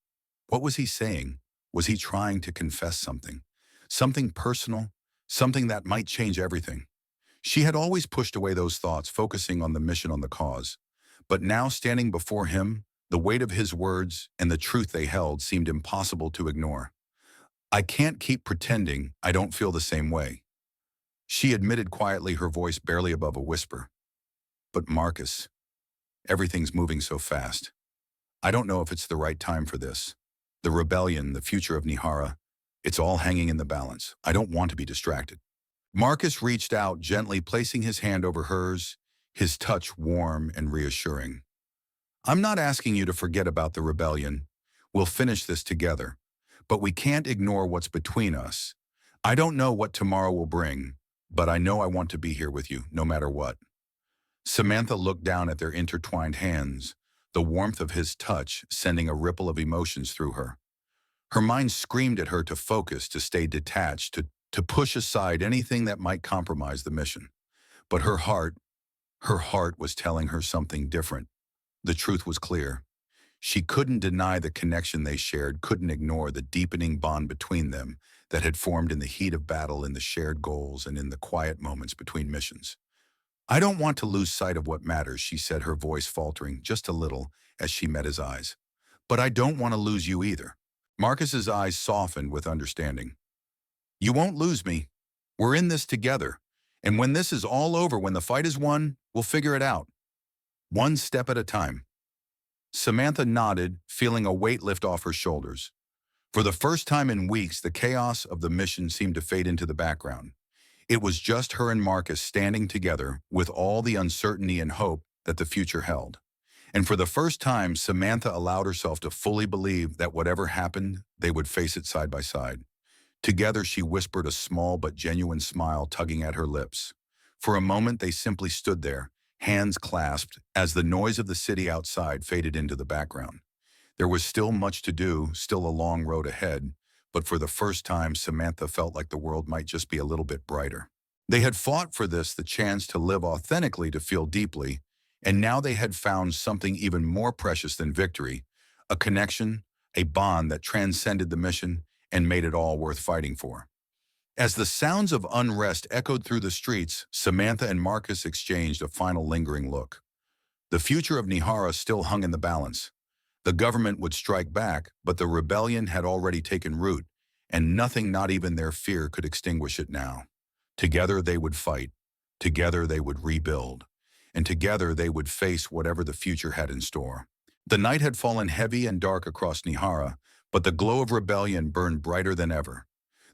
What was he saying? Was he trying to confess something? Something personal? Something that might change everything? She had always pushed away those thoughts, focusing on the mission, on the cause. But now, standing before him, the weight of his words and the truth they held seemed impossible to ignore. "I can't keep pretending I don't feel the same way," she admitted quietly, her voice barely above a whisper. "But Marcus, everything's moving so fast. I don't know if it's the right time for this. The rebellion, the future of Nihara, it's all hanging in the balance. I don't want to be distracted." Marcus reached out gently, placing his hand over hers, his touch warm and reassuring. "I'm not asking you to forget about the rebellion. We'll finish this together. But we can't ignore what's between us. I don't know what tomorrow will bring, but I know I want to be here with you, no matter what." Samantha looked down at their intertwined hands, the warmth of his touch sending a ripple of emotions through her. Her mind screamed at her to focus, to stay detached, to push aside anything that might compromise the mission. But her heart was telling her something different. The truth was clear. She couldn't deny the connection they shared, couldn't ignore the deepening bond between them that had formed in the heat of battle, in the shared goals, and in the quiet moments between missions. "I don't want to lose sight of what matters," she said, her voice faltering just a little as she met his eyes. "But I don't want to lose you either." Marcus's eyes softened with understanding. "You won't lose me. We're in this together. And when this is all over, when the fight is won, we'll figure it out. One step at a time." Samantha nodded, feeling a weight lift off her shoulders. For the first time in weeks, the chaos of the mission seemed to fade into the background. It was just her and Marcus standing together with all the uncertainty and hope that the future held. And for the first time, Samantha allowed herself to fully believe that whatever happened, they would face it side by side. Together, she whispered, a small but genuine smile tugging at her lips. For a moment, they simply stood there, hands clasped, as the noise of the city outside faded into the background. There was still much to do, still a long road ahead, but for the first time, Samantha felt like the world might just be a little bit brighter. They had fought for this, the chance to live authentically, to feel deeply, and now they had found something even more precious than victory, a connection, a bond that transcended the mission and made it all worth fighting for. As the sounds of unrest echoed through the streets, Samantha and Marcus exchanged a final lingering look. The future of Nihara still hung in the balance. The government would strike back, but the rebellion had already taken root, and nothing, not even their fear, could extinguish it now. Together they would fight. Together they would rebuild. And together they would face whatever the future had in store. The night had fallen heavy and dark across Nihara, but the glow of rebellion burned brighter than ever.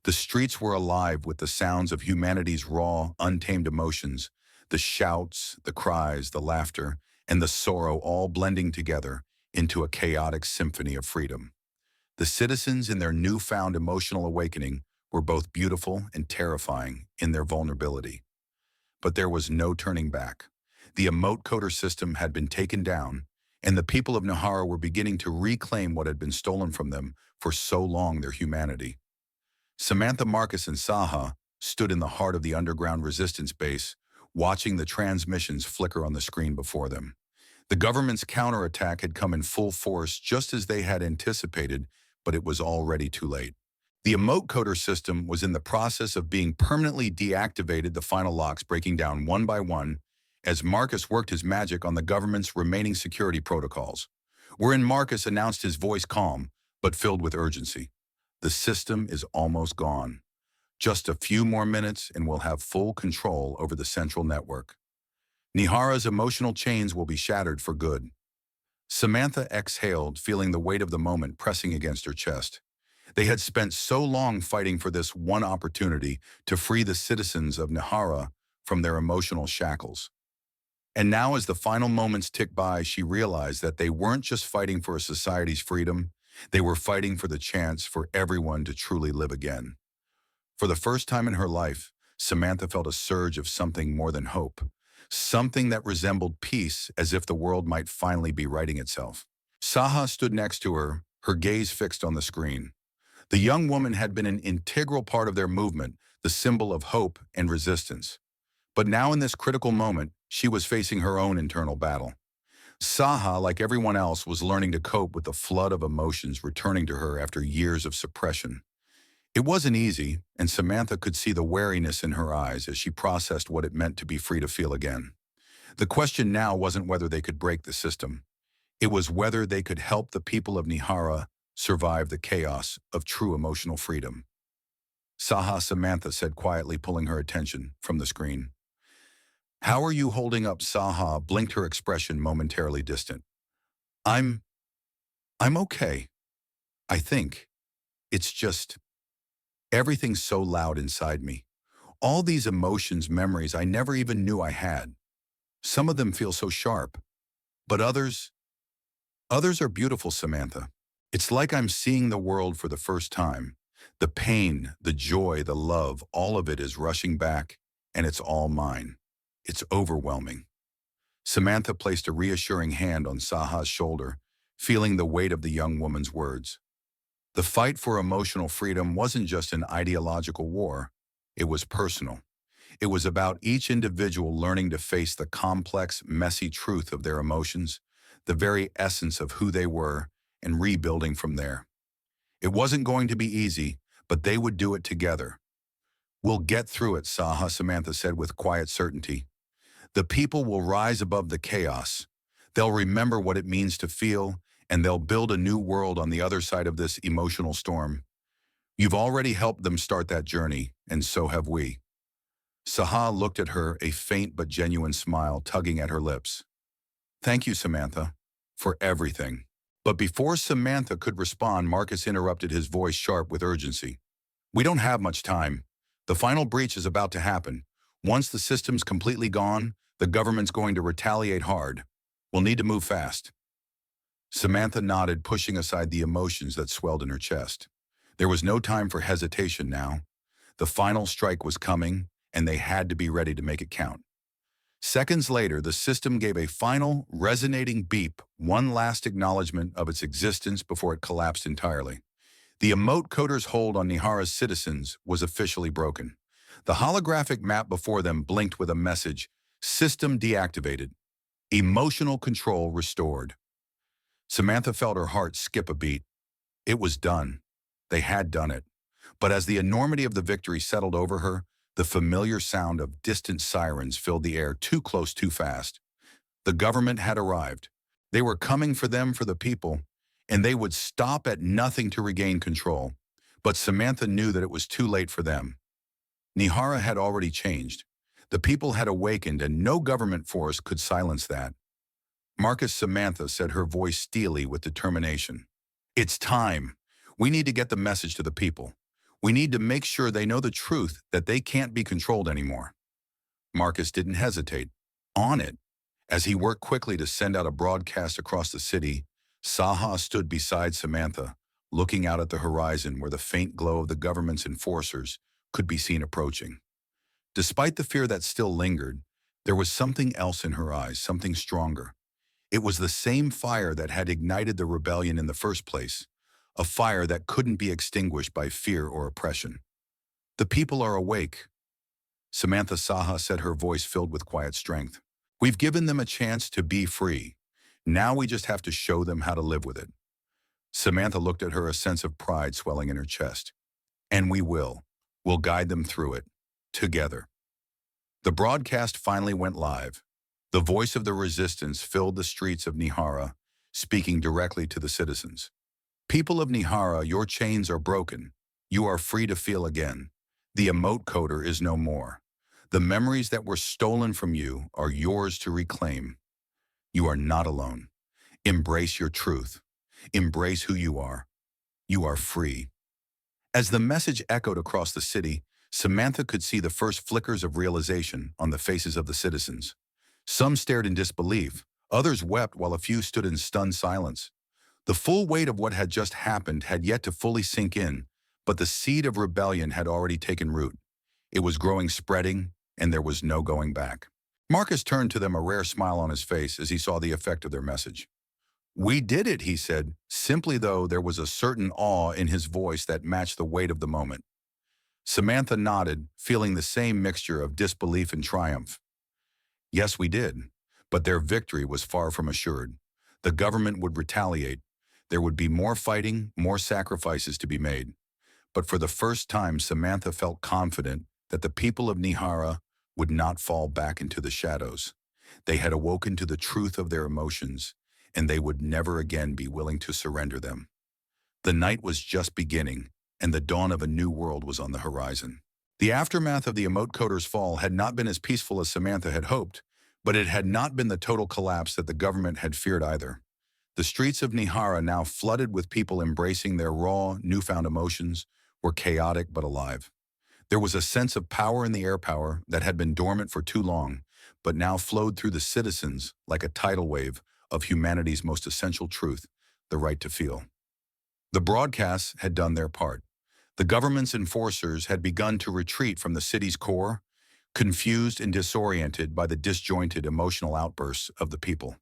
The streets were alive with the sounds of humanity's raw, untamed emotions, the shouts, the cries, the laughter, and the sorrow, all blending together into a chaotic symphony of freedom. The citizens, in their newfound emotional awakening, were both beautiful and terrifying in their vulnerability. But there was no turning back. The Emote-Coder system had been taken down, and the people of Nihara were beginning to reclaim what had been stolen from them for so long, their humanity. Samantha, Marcus, and Saha stood in the heart of the underground resistance base, watching the transmissions flicker on the screen before them. The government's counterattack had come in full force, just as they had anticipated, but it was already too late. The Emote-Coder system was in the process of being permanently deactivated, the final locks breaking down one by one as Marcus worked his magic on the government's remaining security protocols. Wherein Marcus announced, his voice calm, but filled with urgency. The system is almost gone. Just a few more minutes and we'll have full control over the central network. Nihara's emotional chains will be shattered for good. Samantha exhaled, feeling the weight of the moment pressing against her chest. They had spent so long fighting for this one opportunity to free the citizens of Nihara from their emotional shackles. And now, as the final moments ticked by, she realized that they weren't just fighting for a society's freedom, they were fighting for the chance for everyone to truly live again. For the first time in her life, Samantha felt a surge of something more than hope, something that resembled peace, as if the world might finally be righting itself. Saha stood next to her, her gaze fixed on the screen. The young woman had been an integral part of their movement, the symbol of hope and resistance. But now, in this critical moment, she was facing her own internal battle. Saha, like everyone else, was learning to cope with the flood of emotions returning to her after years of suppression. It wasn't easy, and Samantha could see the wariness in her eyes as she processed what it meant to be free to feel again. The question now wasn't whether they could break the system. It was whether they could help the people of Nihara survive the chaos of true emotional freedom. Saha, Samantha said quietly, pulling her attention from the screen. How are you holding up? Saha blinked, her expression momentarily distant. I'm okay. I think. It's just, everything's so loud inside me. All these emotions, memories I never even knew I had. Some of them feel so sharp, but others are beautiful, Samantha. It's like I'm seeing the world for the first time. The pain, the joy, the love, all of it is rushing back, and it's all mine. It's overwhelming. Samantha placed a reassuring hand on Saha's shoulder, feeling the weight of the young woman's words. The fight for emotional freedom wasn't just an ideological war. It was personal. It was about each individual learning to face the complex, messy truth of their emotions, the very essence of who they were, and rebuilding from there. It wasn't going to be easy, but they would do it together. We'll get through it, Saha, Samantha said with quiet certainty. The people will rise above the chaos. They'll remember what it means to feel, and they'll build a new world on the other side of this emotional storm. You've already helped them start that journey, and so have we. Saha looked at her, a faint but genuine smile tugging at her lips. Thank you, Samantha, for everything. But before Samantha could respond, Marcus interrupted, his voice sharp with urgency. We don't have much time. The final breach is about to happen. Once the system's completely gone, the government's going to retaliate hard. We'll need to move fast. Samantha nodded, pushing aside the emotions that swelled in her chest. There was no time for hesitation now. The final strike was coming, and they had to be ready to make it count. Seconds later, the system gave a final, resonating beep, one last acknowledgement of its existence before it collapsed entirely. The Emote-Coder's hold on Nihara's citizens was officially broken. The holographic map before them blinked with a message: system deactivated, emotional control restored. Samantha felt her heart skip a beat. It was done. They had done it. But as the enormity of the victory settled over her, the familiar sound of distant sirens filled the air too close too fast. The government had arrived. They were coming for them, for the people, and they would stop at nothing to regain control. But Samantha knew that it was too late for them. Nihara had already changed. The people had awakened, and no government force could silence that. Samantha said, her voice steely with determination. It's time. We need to get the message to the people. We need to make sure they know the truth, that they can't be controlled anymore. Marcus didn't hesitate. On it. As he worked quickly to send out a broadcast across the city, Saha stood beside Samantha, looking out at the horizon where the faint glow of the government's enforcers could be seen approaching. Despite the fear that still lingered, there was something else in her eyes, something stronger. It was the same fire that had ignited the rebellion in the first place, a fire that couldn't be extinguished by fear or oppression. The people are awake. Samantha Saha said, her voice filled with quiet strength. We've given them a chance to be free. Now we just have to show them how to live with it. Samantha looked at her, a sense of pride swelling in her chest. And we will. We'll guide them through it. Together. The broadcast finally went live. The voice of the resistance filled the streets of Nihara, speaking directly to the citizens. People of Nihara, your chains are broken. You are free to feel again. The Emote-Coder is no more. The memories that were stolen from you are yours to reclaim. You are not alone. Embrace your truth. Embrace who you are. You are free. As the message echoed across the city, Samantha could see the first flickers of realization on the faces of the citizens. Some stared in disbelief, others wept, while a few stood in stunned silence. The full weight of what had just happened had yet to fully sink in, but the seed of rebellion had already taken root. It was growing, spreading, and there was no going back. Marcus turned to them, a rare smile on his face as he saw the effect of their message. We did it, he said, simply, though there was a certain awe in his voice that matched the weight of the moment. Samantha nodded, feeling the same mixture of disbelief and triumph. Yes, we did, but their victory was far from assured. The government would retaliate. There would be more fighting, more sacrifices to be made. But for the first time, Samantha felt confident that the people of Nihara would not fall back into the shadows. They had awoken to the truth of their emotions, and they would never again be willing to surrender them. The night was just beginning, and the dawn of a new world was on the horizon. The aftermath of the Emote-Coder's fall had not been as peaceful as Samantha had hoped, but it had not been the total collapse that the government had feared either. The streets of Nihara, now flooded with people embracing their raw, newfound emotions, were chaotic but alive. There was a sense of power in the air, power that had been dormant for too long, but now flowed through the citizens like a tidal wave of humanity's most essential truth, the right to feel. The broadcasts had done their part. The government's enforcers had begun to retreat from the city's core, confused and disoriented by the disjointed emotional outbursts of the people.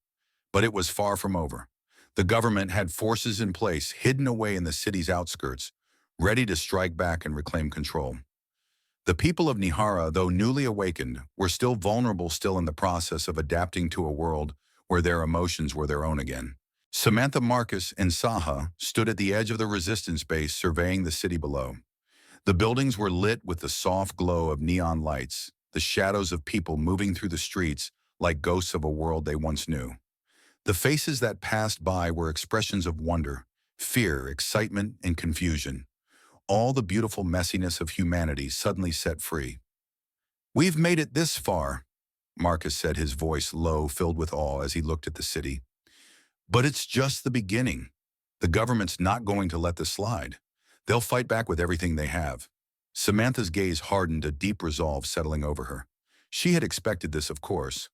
But it was far from over. The government had forces in place, hidden away in the city's outskirts, ready to strike back and reclaim control. The people of Nihara, though newly awakened, were still vulnerable, still in the process of adapting to a world where their emotions were their own again. Samantha, Marcus, and Saha stood at the edge of the resistance base, surveying the city below. The buildings were lit with the soft glow of neon lights, the shadows of people moving through the streets like ghosts of a world they once knew. The faces that passed by were expressions of wonder, fear, excitement, and confusion. All the beautiful messiness of humanity suddenly set free. We've made it this far, Marcus said, his voice low, filled with awe as he looked at the city. But it's just the beginning. The government's not going to let this slide. They'll fight back with everything they have. Samantha's gaze hardened, a deep resolve settling over her. She had expected this, of course.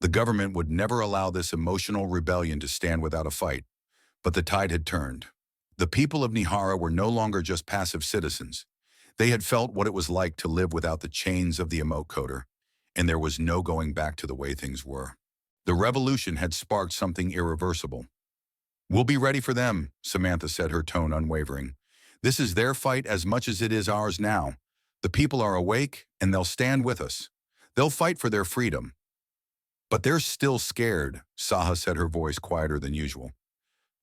The government would never allow this emotional rebellion to stand without a fight. But the tide had turned. The people of Nihara were no longer just passive citizens. They had felt what it was like to live without the chains of the Emote-Coder, and there was no going back to the way things were. The revolution had sparked something irreversible. We'll be ready for them, Samantha said, her tone unwavering. This is their fight as much as it is ours now. The people are awake, and they'll stand with us. They'll fight for their freedom. But they're still scared, Saha said, her voice quieter than usual.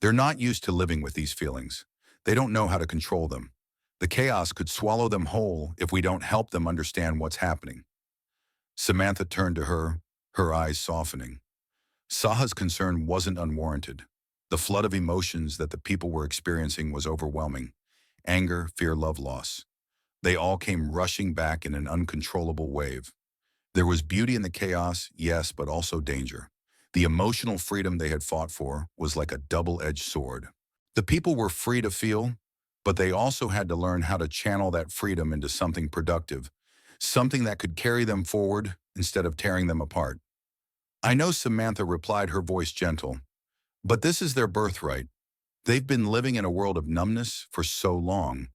They're not used to living with these feelings. They don't know how to control them. The chaos could swallow them whole if we don't help them understand what's happening. Samantha turned to her eyes softening. Saha's concern wasn't unwarranted. The flood of emotions that the people were experiencing was overwhelming. Anger, fear, love, loss. They all came rushing back in an uncontrollable wave. There was beauty in the chaos, yes, but also danger. The emotional freedom they had fought for was like a double-edged sword. The people were free to feel, but they also had to learn how to channel that freedom into something productive, something that could carry them forward instead of tearing them apart. I know, Samantha replied, her voice gentle, but this is their birthright. They've been living in a world of numbness for so long.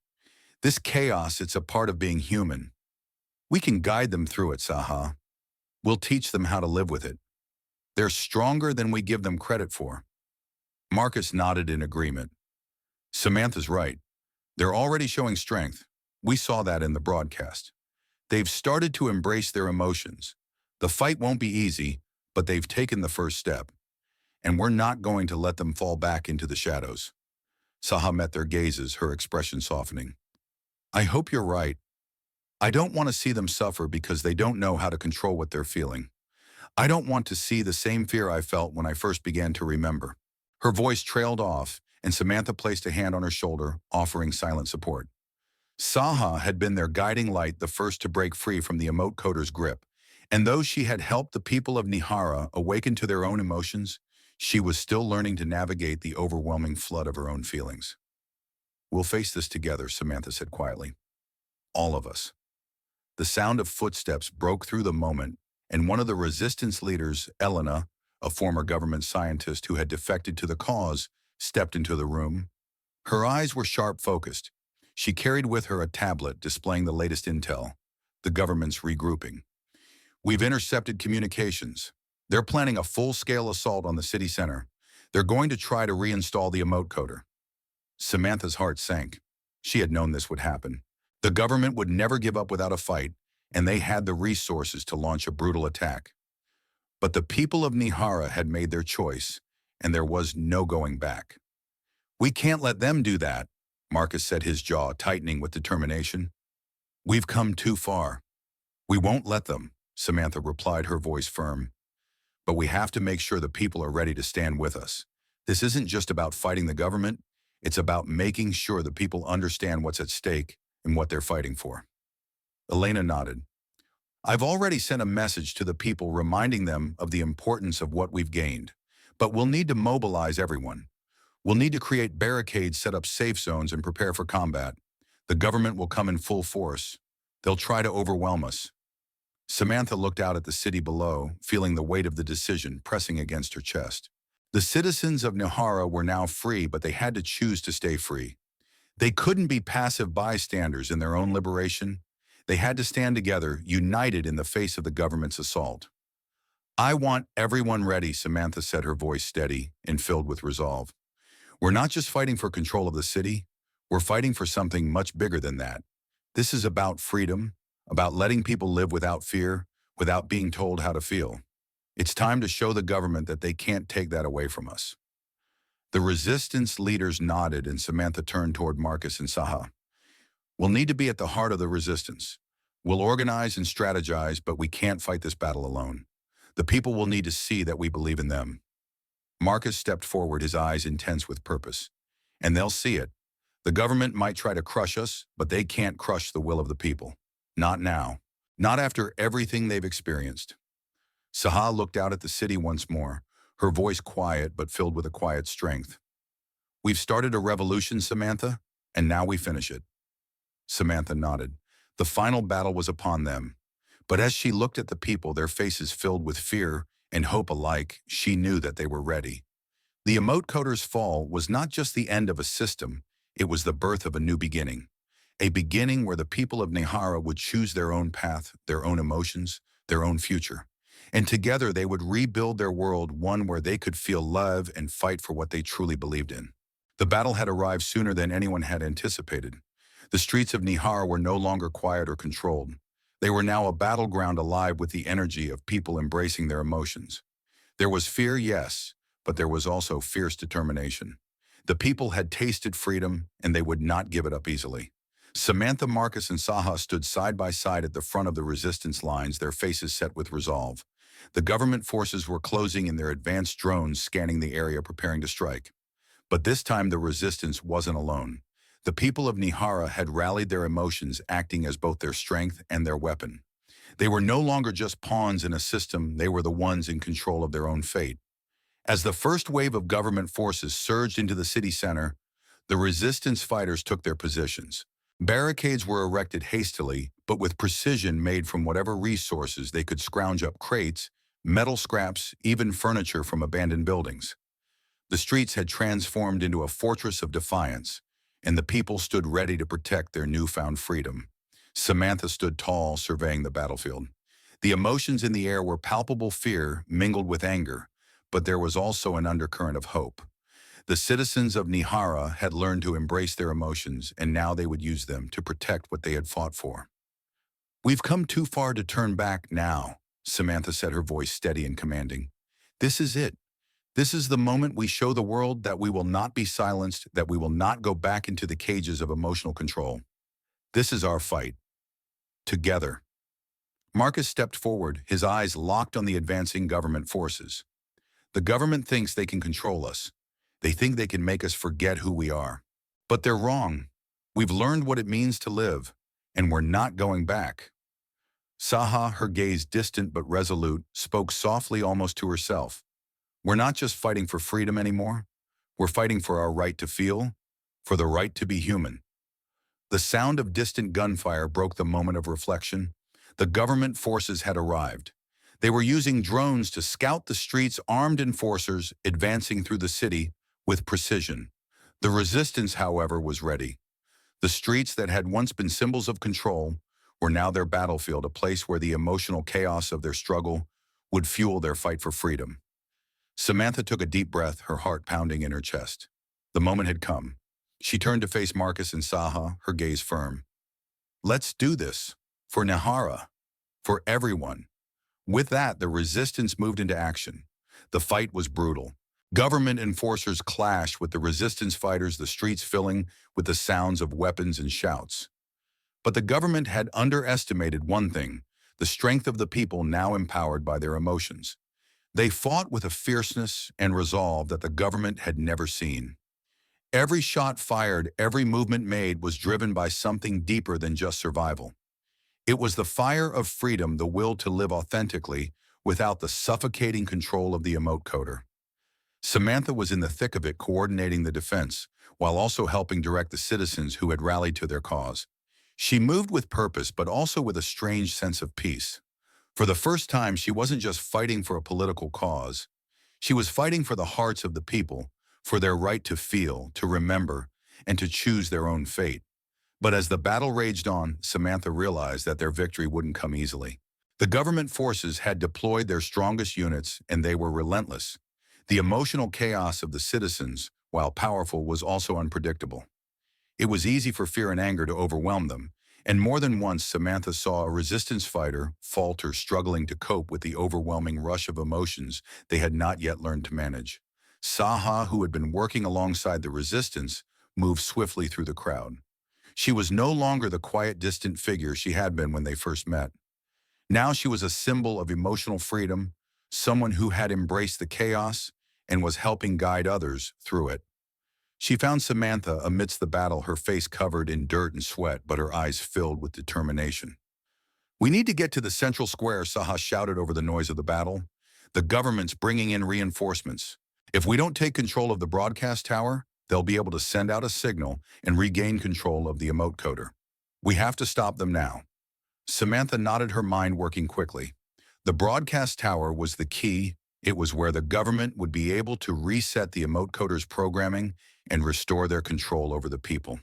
This chaos, it's a part of being human. We can guide them through it, Saha. We'll teach them how to live with it. They're stronger than we give them credit for. Marcus nodded in agreement. Samantha's right. They're already showing strength. We saw that in the broadcast. They've started to embrace their emotions. The fight won't be easy, but they've taken the first step. And we're not going to let them fall back into the shadows. Saha met their gazes, her expression softening. I hope you're right. I don't want to see them suffer because they don't know how to control what they're feeling. I don't want to see the same fear I felt when I first began to remember. Her voice trailed off, and Samantha placed a hand on her shoulder, offering silent support. Saha had been their guiding light, the first to break free from the Emote-Coder's grip. And though she had helped the people of Nihara awaken to their own emotions, she was still learning to navigate the overwhelming flood of her own feelings. We'll face this together, Samantha said quietly. All of us. The sound of footsteps broke through the moment, and one of the resistance leaders, Elena, a former government scientist who had defected to the cause, stepped into the room. Her eyes were sharp-focused. She carried with her a tablet displaying the latest intel, the government's regrouping. We've intercepted communications. They're planning a full-scale assault on the city center. They're going to try to reinstall the Emote-Coder. Samantha's heart sank. She had known this would happen. The government would never give up without a fight, and they had the resources to launch a brutal attack. But the people of Nihara had made their choice, and there was no going back. We can't let them do that, Marcus said, his jaw tightening with determination. We've come too far. We won't let them, Samantha replied, her voice firm. But we have to make sure the people are ready to stand with us. This isn't just about fighting the government. It's about making sure the people understand what's at stake and what they're fighting for. Elena nodded. I've already sent a message to the people reminding them of the importance of what we've gained. But we'll need to mobilize everyone. We'll need to create barricades, set up safe zones, and prepare for combat. The government will come in full force. They'll try to overwhelm us. Samantha looked out at the city below, feeling the weight of the decision pressing against her chest. The citizens of Nihara were now free, but they had to choose to stay free. They couldn't be passive bystanders in their own liberation. They had to stand together, united in the face of the government's assault. I want everyone ready, Samantha said, her voice steady and filled with resolve. We're not just fighting for control of the city. We're fighting for something much bigger than that. This is about freedom, about letting people live without fear, without being told how to feel. It's time to show the government that they can't take that away from us. The resistance leaders nodded, and Samantha turned toward Marcus and Saha. We'll need to be at the heart of the resistance. We'll organize and strategize, but we can't fight this battle alone. The people will need to see that we believe in them. Marcus stepped forward, his eyes intense with purpose. And they'll see it. The government might try to crush us, but they can't crush the will of the people. Not now. Not after everything they've experienced. Saha looked out at the city once more, her voice quiet but filled with a quiet strength. We've started a revolution, Samantha, and now we finish it. Samantha nodded. The final battle was upon them. But as she looked at the people, their faces filled with fear and hope alike, she knew that they were ready. The Emote-Coder's fall was not just the end of a system, it was the birth of a new beginning. A beginning where the people of Nihara would choose their own path, their own emotions, their own future. And together they would rebuild their world, one where they could feel love and fight for what they truly believed in. The battle had arrived sooner than anyone had anticipated. The streets of Nihara were no longer quiet or controlled. They were now a battleground alive with the energy of people embracing their emotions. There was fear, yes, but there was also fierce determination. The people had tasted freedom, and they would not give it up easily. Samantha, Marcus, and Saha stood side by side at the front of the resistance lines, their faces set with resolve. The government forces were closing in, their advanced drones scanning the area, preparing to strike. But this time the resistance wasn't alone. The people of Nihara had rallied their emotions, acting as both their strength and their weapon. They were no longer just pawns in a system, they were the ones in control of their own fate. As the first wave of government forces surged into the city center, the resistance fighters took their positions. Barricades were erected hastily, but with precision, made from whatever resources they could scrounge up: crates, metal scraps, even furniture from abandoned buildings. The streets had transformed into a fortress of defiance, and the people stood ready to protect their newfound freedom. Samantha stood tall, surveying the battlefield. The emotions in the air were palpable: fear mingled with anger, but there was also an undercurrent of hope. The citizens of Nihara had learned to embrace their emotions, and now they would use them to protect what they had fought for. "We've come too far to turn back now," Samantha said, her voice steady and commanding. "This is it. This is the moment we show the world that we will not be silenced, that we will not go back into the cages of emotional control. This is our fight. Together." Marcus stepped forward, his eyes locked on the advancing government forces. "The government thinks they can control us. They think they can make us forget who we are. But they're wrong. We've learned what it means to live, and we're not going back." Saha, her gaze distant but resolute, spoke softly, almost to herself. "We're not just fighting for freedom anymore. We're fighting for our right to feel, for the right to be human." The sound of distant gunfire broke the moment of reflection. The government forces had arrived. They were using drones to scout the streets, armed enforcers advancing through the city with precision. The resistance, however, was ready. The streets that had once been symbols of control were now their battlefield, a place where the emotional chaos of their struggle would fuel their fight for freedom. Samantha took a deep breath, her heart pounding in her chest. The moment had come. She turned to face Marcus and Saha, her gaze firm. "Let's do this. For Nihara. For everyone." With that, the resistance moved into action. The fight was brutal. Government enforcers clashed with the resistance fighters, the streets filling with the sounds of weapons and shouts. But the government had underestimated one thing: the strength of the people, now empowered by their emotions. They fought with a fierceness and resolve that the government had never seen. Every shot fired, every movement made was driven by something deeper than just survival. It was the fire of freedom, the will to live authentically without the suffocating control of the Emote-Coder. Samantha was in the thick of it, coordinating the defense, while also helping direct the citizens who had rallied to their cause. She moved with purpose, but also with a strange sense of peace. For the first time, she wasn't just fighting for a political cause. She was fighting for the hearts of the people, for their right to feel, to remember, and to choose their own fate. But as the battle raged on, Samantha realized that their victory wouldn't come easily. The government forces had deployed their strongest units, and they were relentless. The emotional chaos of the citizens, while powerful, was also unpredictable. It was easy for fear and anger to overwhelm them, and more than once Samantha saw a resistance fighter falter, struggling to cope with the overwhelming rush of emotions they had not yet learned to manage. Saha, who had been working alongside the resistance, moved swiftly through the crowd. She was no longer the quiet, distant figure she had been when they first met. Now she was a symbol of emotional freedom, someone who had embraced the chaos and was helping guide others through it. She found Samantha amidst the battle, her face covered in dirt and sweat, but her eyes filled with determination. "We need to get to the central square," Saha shouted over the noise of the battle. "The government's bringing in reinforcements. If we don't take control of the broadcast tower, they'll be able to send out a signal and regain control of the Emote-Coder. We have to stop them now." Samantha nodded, her mind working quickly. The broadcast tower was the key. It was where the government would be able to reset the Emote-Coder's programming and restore their control over the people.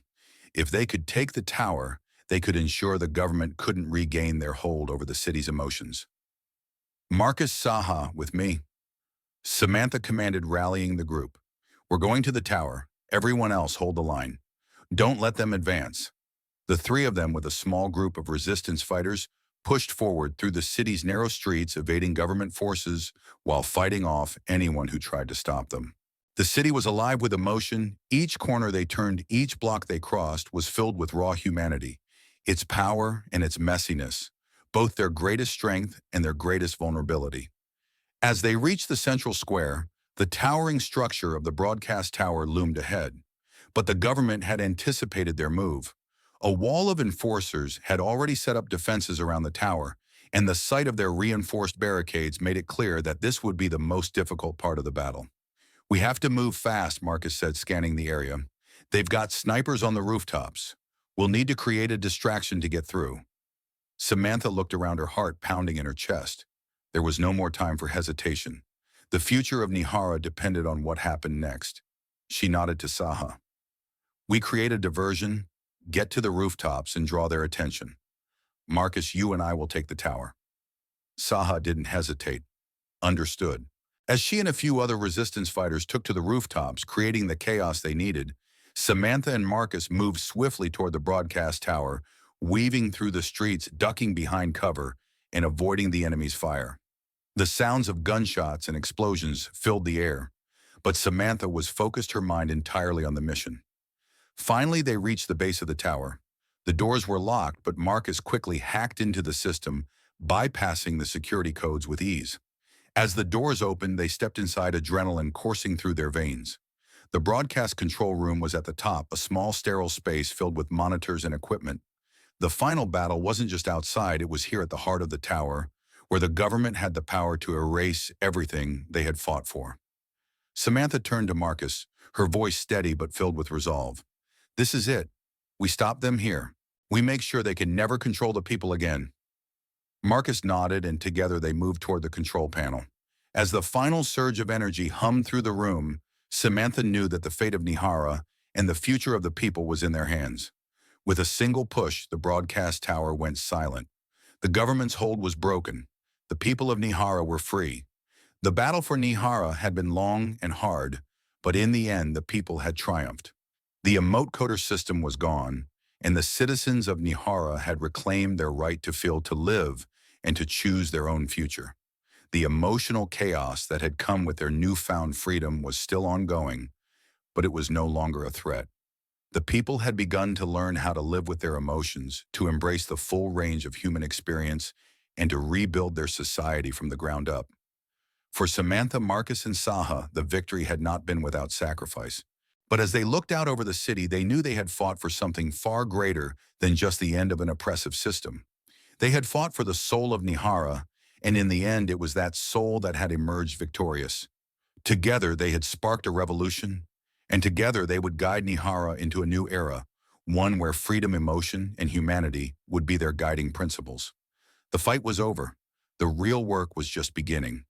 If they could take the tower, they could ensure the government couldn't regain their hold over the city's emotions. "Marcus, Saha, with me," Samantha commanded, rallying the group. "We're going to the tower. Everyone else hold the line. Don't let them advance." The three of them, with a small group of resistance fighters, pushed forward through the city's narrow streets, evading government forces while fighting off anyone who tried to stop them. The city was alive with emotion. Each corner they turned, each block they crossed was filled with raw humanity, its power and its messiness, both their greatest strength and their greatest vulnerability. As they reached the central square, the towering structure of the broadcast tower loomed ahead. But the government had anticipated their move. A wall of enforcers had already set up defenses around the tower, and the sight of their reinforced barricades made it clear that this would be the most difficult part of the battle. "We have to move fast," Marcus said, scanning the area. "They've got snipers on the rooftops. We'll need to create a distraction to get through." Samantha looked around, her heart pounding in her chest. There was no more time for hesitation. The future of Nihara depended on what happened next. She nodded to Saha. "We create a diversion, get to the rooftops, and draw their attention. Marcus, you and I will take the tower." Saha didn't hesitate. Understood. As she and a few other resistance fighters took to the rooftops, creating the chaos they needed, Samantha and Marcus moved swiftly toward the broadcast tower, weaving through the streets, ducking behind cover, and avoiding the enemy's fire. The sounds of gunshots and explosions filled the air, but Samantha was focused, her mind entirely on the mission. Finally, they reached the base of the tower. The doors were locked, but Marcus quickly hacked into the system, bypassing the security codes with ease. As the doors opened, they stepped inside, adrenaline coursing through their veins. The broadcast control room was at the top, a small sterile space filled with monitors and equipment. The final battle wasn't just outside, it was here at the heart of the tower, where the government had the power to erase everything they had fought for. Samantha turned to Marcus, her voice steady but filled with resolve. "This is it. We stop them here. We make sure they can never control the people again." Marcus nodded, and together they moved toward the control panel. As the final surge of energy hummed through the room, Samantha knew that the fate of Nihara and the future of the people was in their hands. With a single push, the broadcast tower went silent. The government's hold was broken. The people of Nihara were free. The battle for Nihara had been long and hard, but in the end, the people had triumphed. The Emote-Coder system was gone, and the citizens of Nihara had reclaimed their right to feel, to live, and to choose their own future. The emotional chaos that had come with their newfound freedom was still ongoing, but it was no longer a threat. The people had begun to learn how to live with their emotions, to embrace the full range of human experience, and to rebuild their society from the ground up. For Samantha, Marcus, and Saha, the victory had not been without sacrifice. But as they looked out over the city, they knew they had fought for something far greater than just the end of an oppressive system. They had fought for the soul of Nihara, and in the end, it was that soul that had emerged victorious. Together, they had sparked a revolution, and together they would guide Nihara into a new era, one where freedom, emotion, and humanity would be their guiding principles. The fight was over. The real work was just beginning.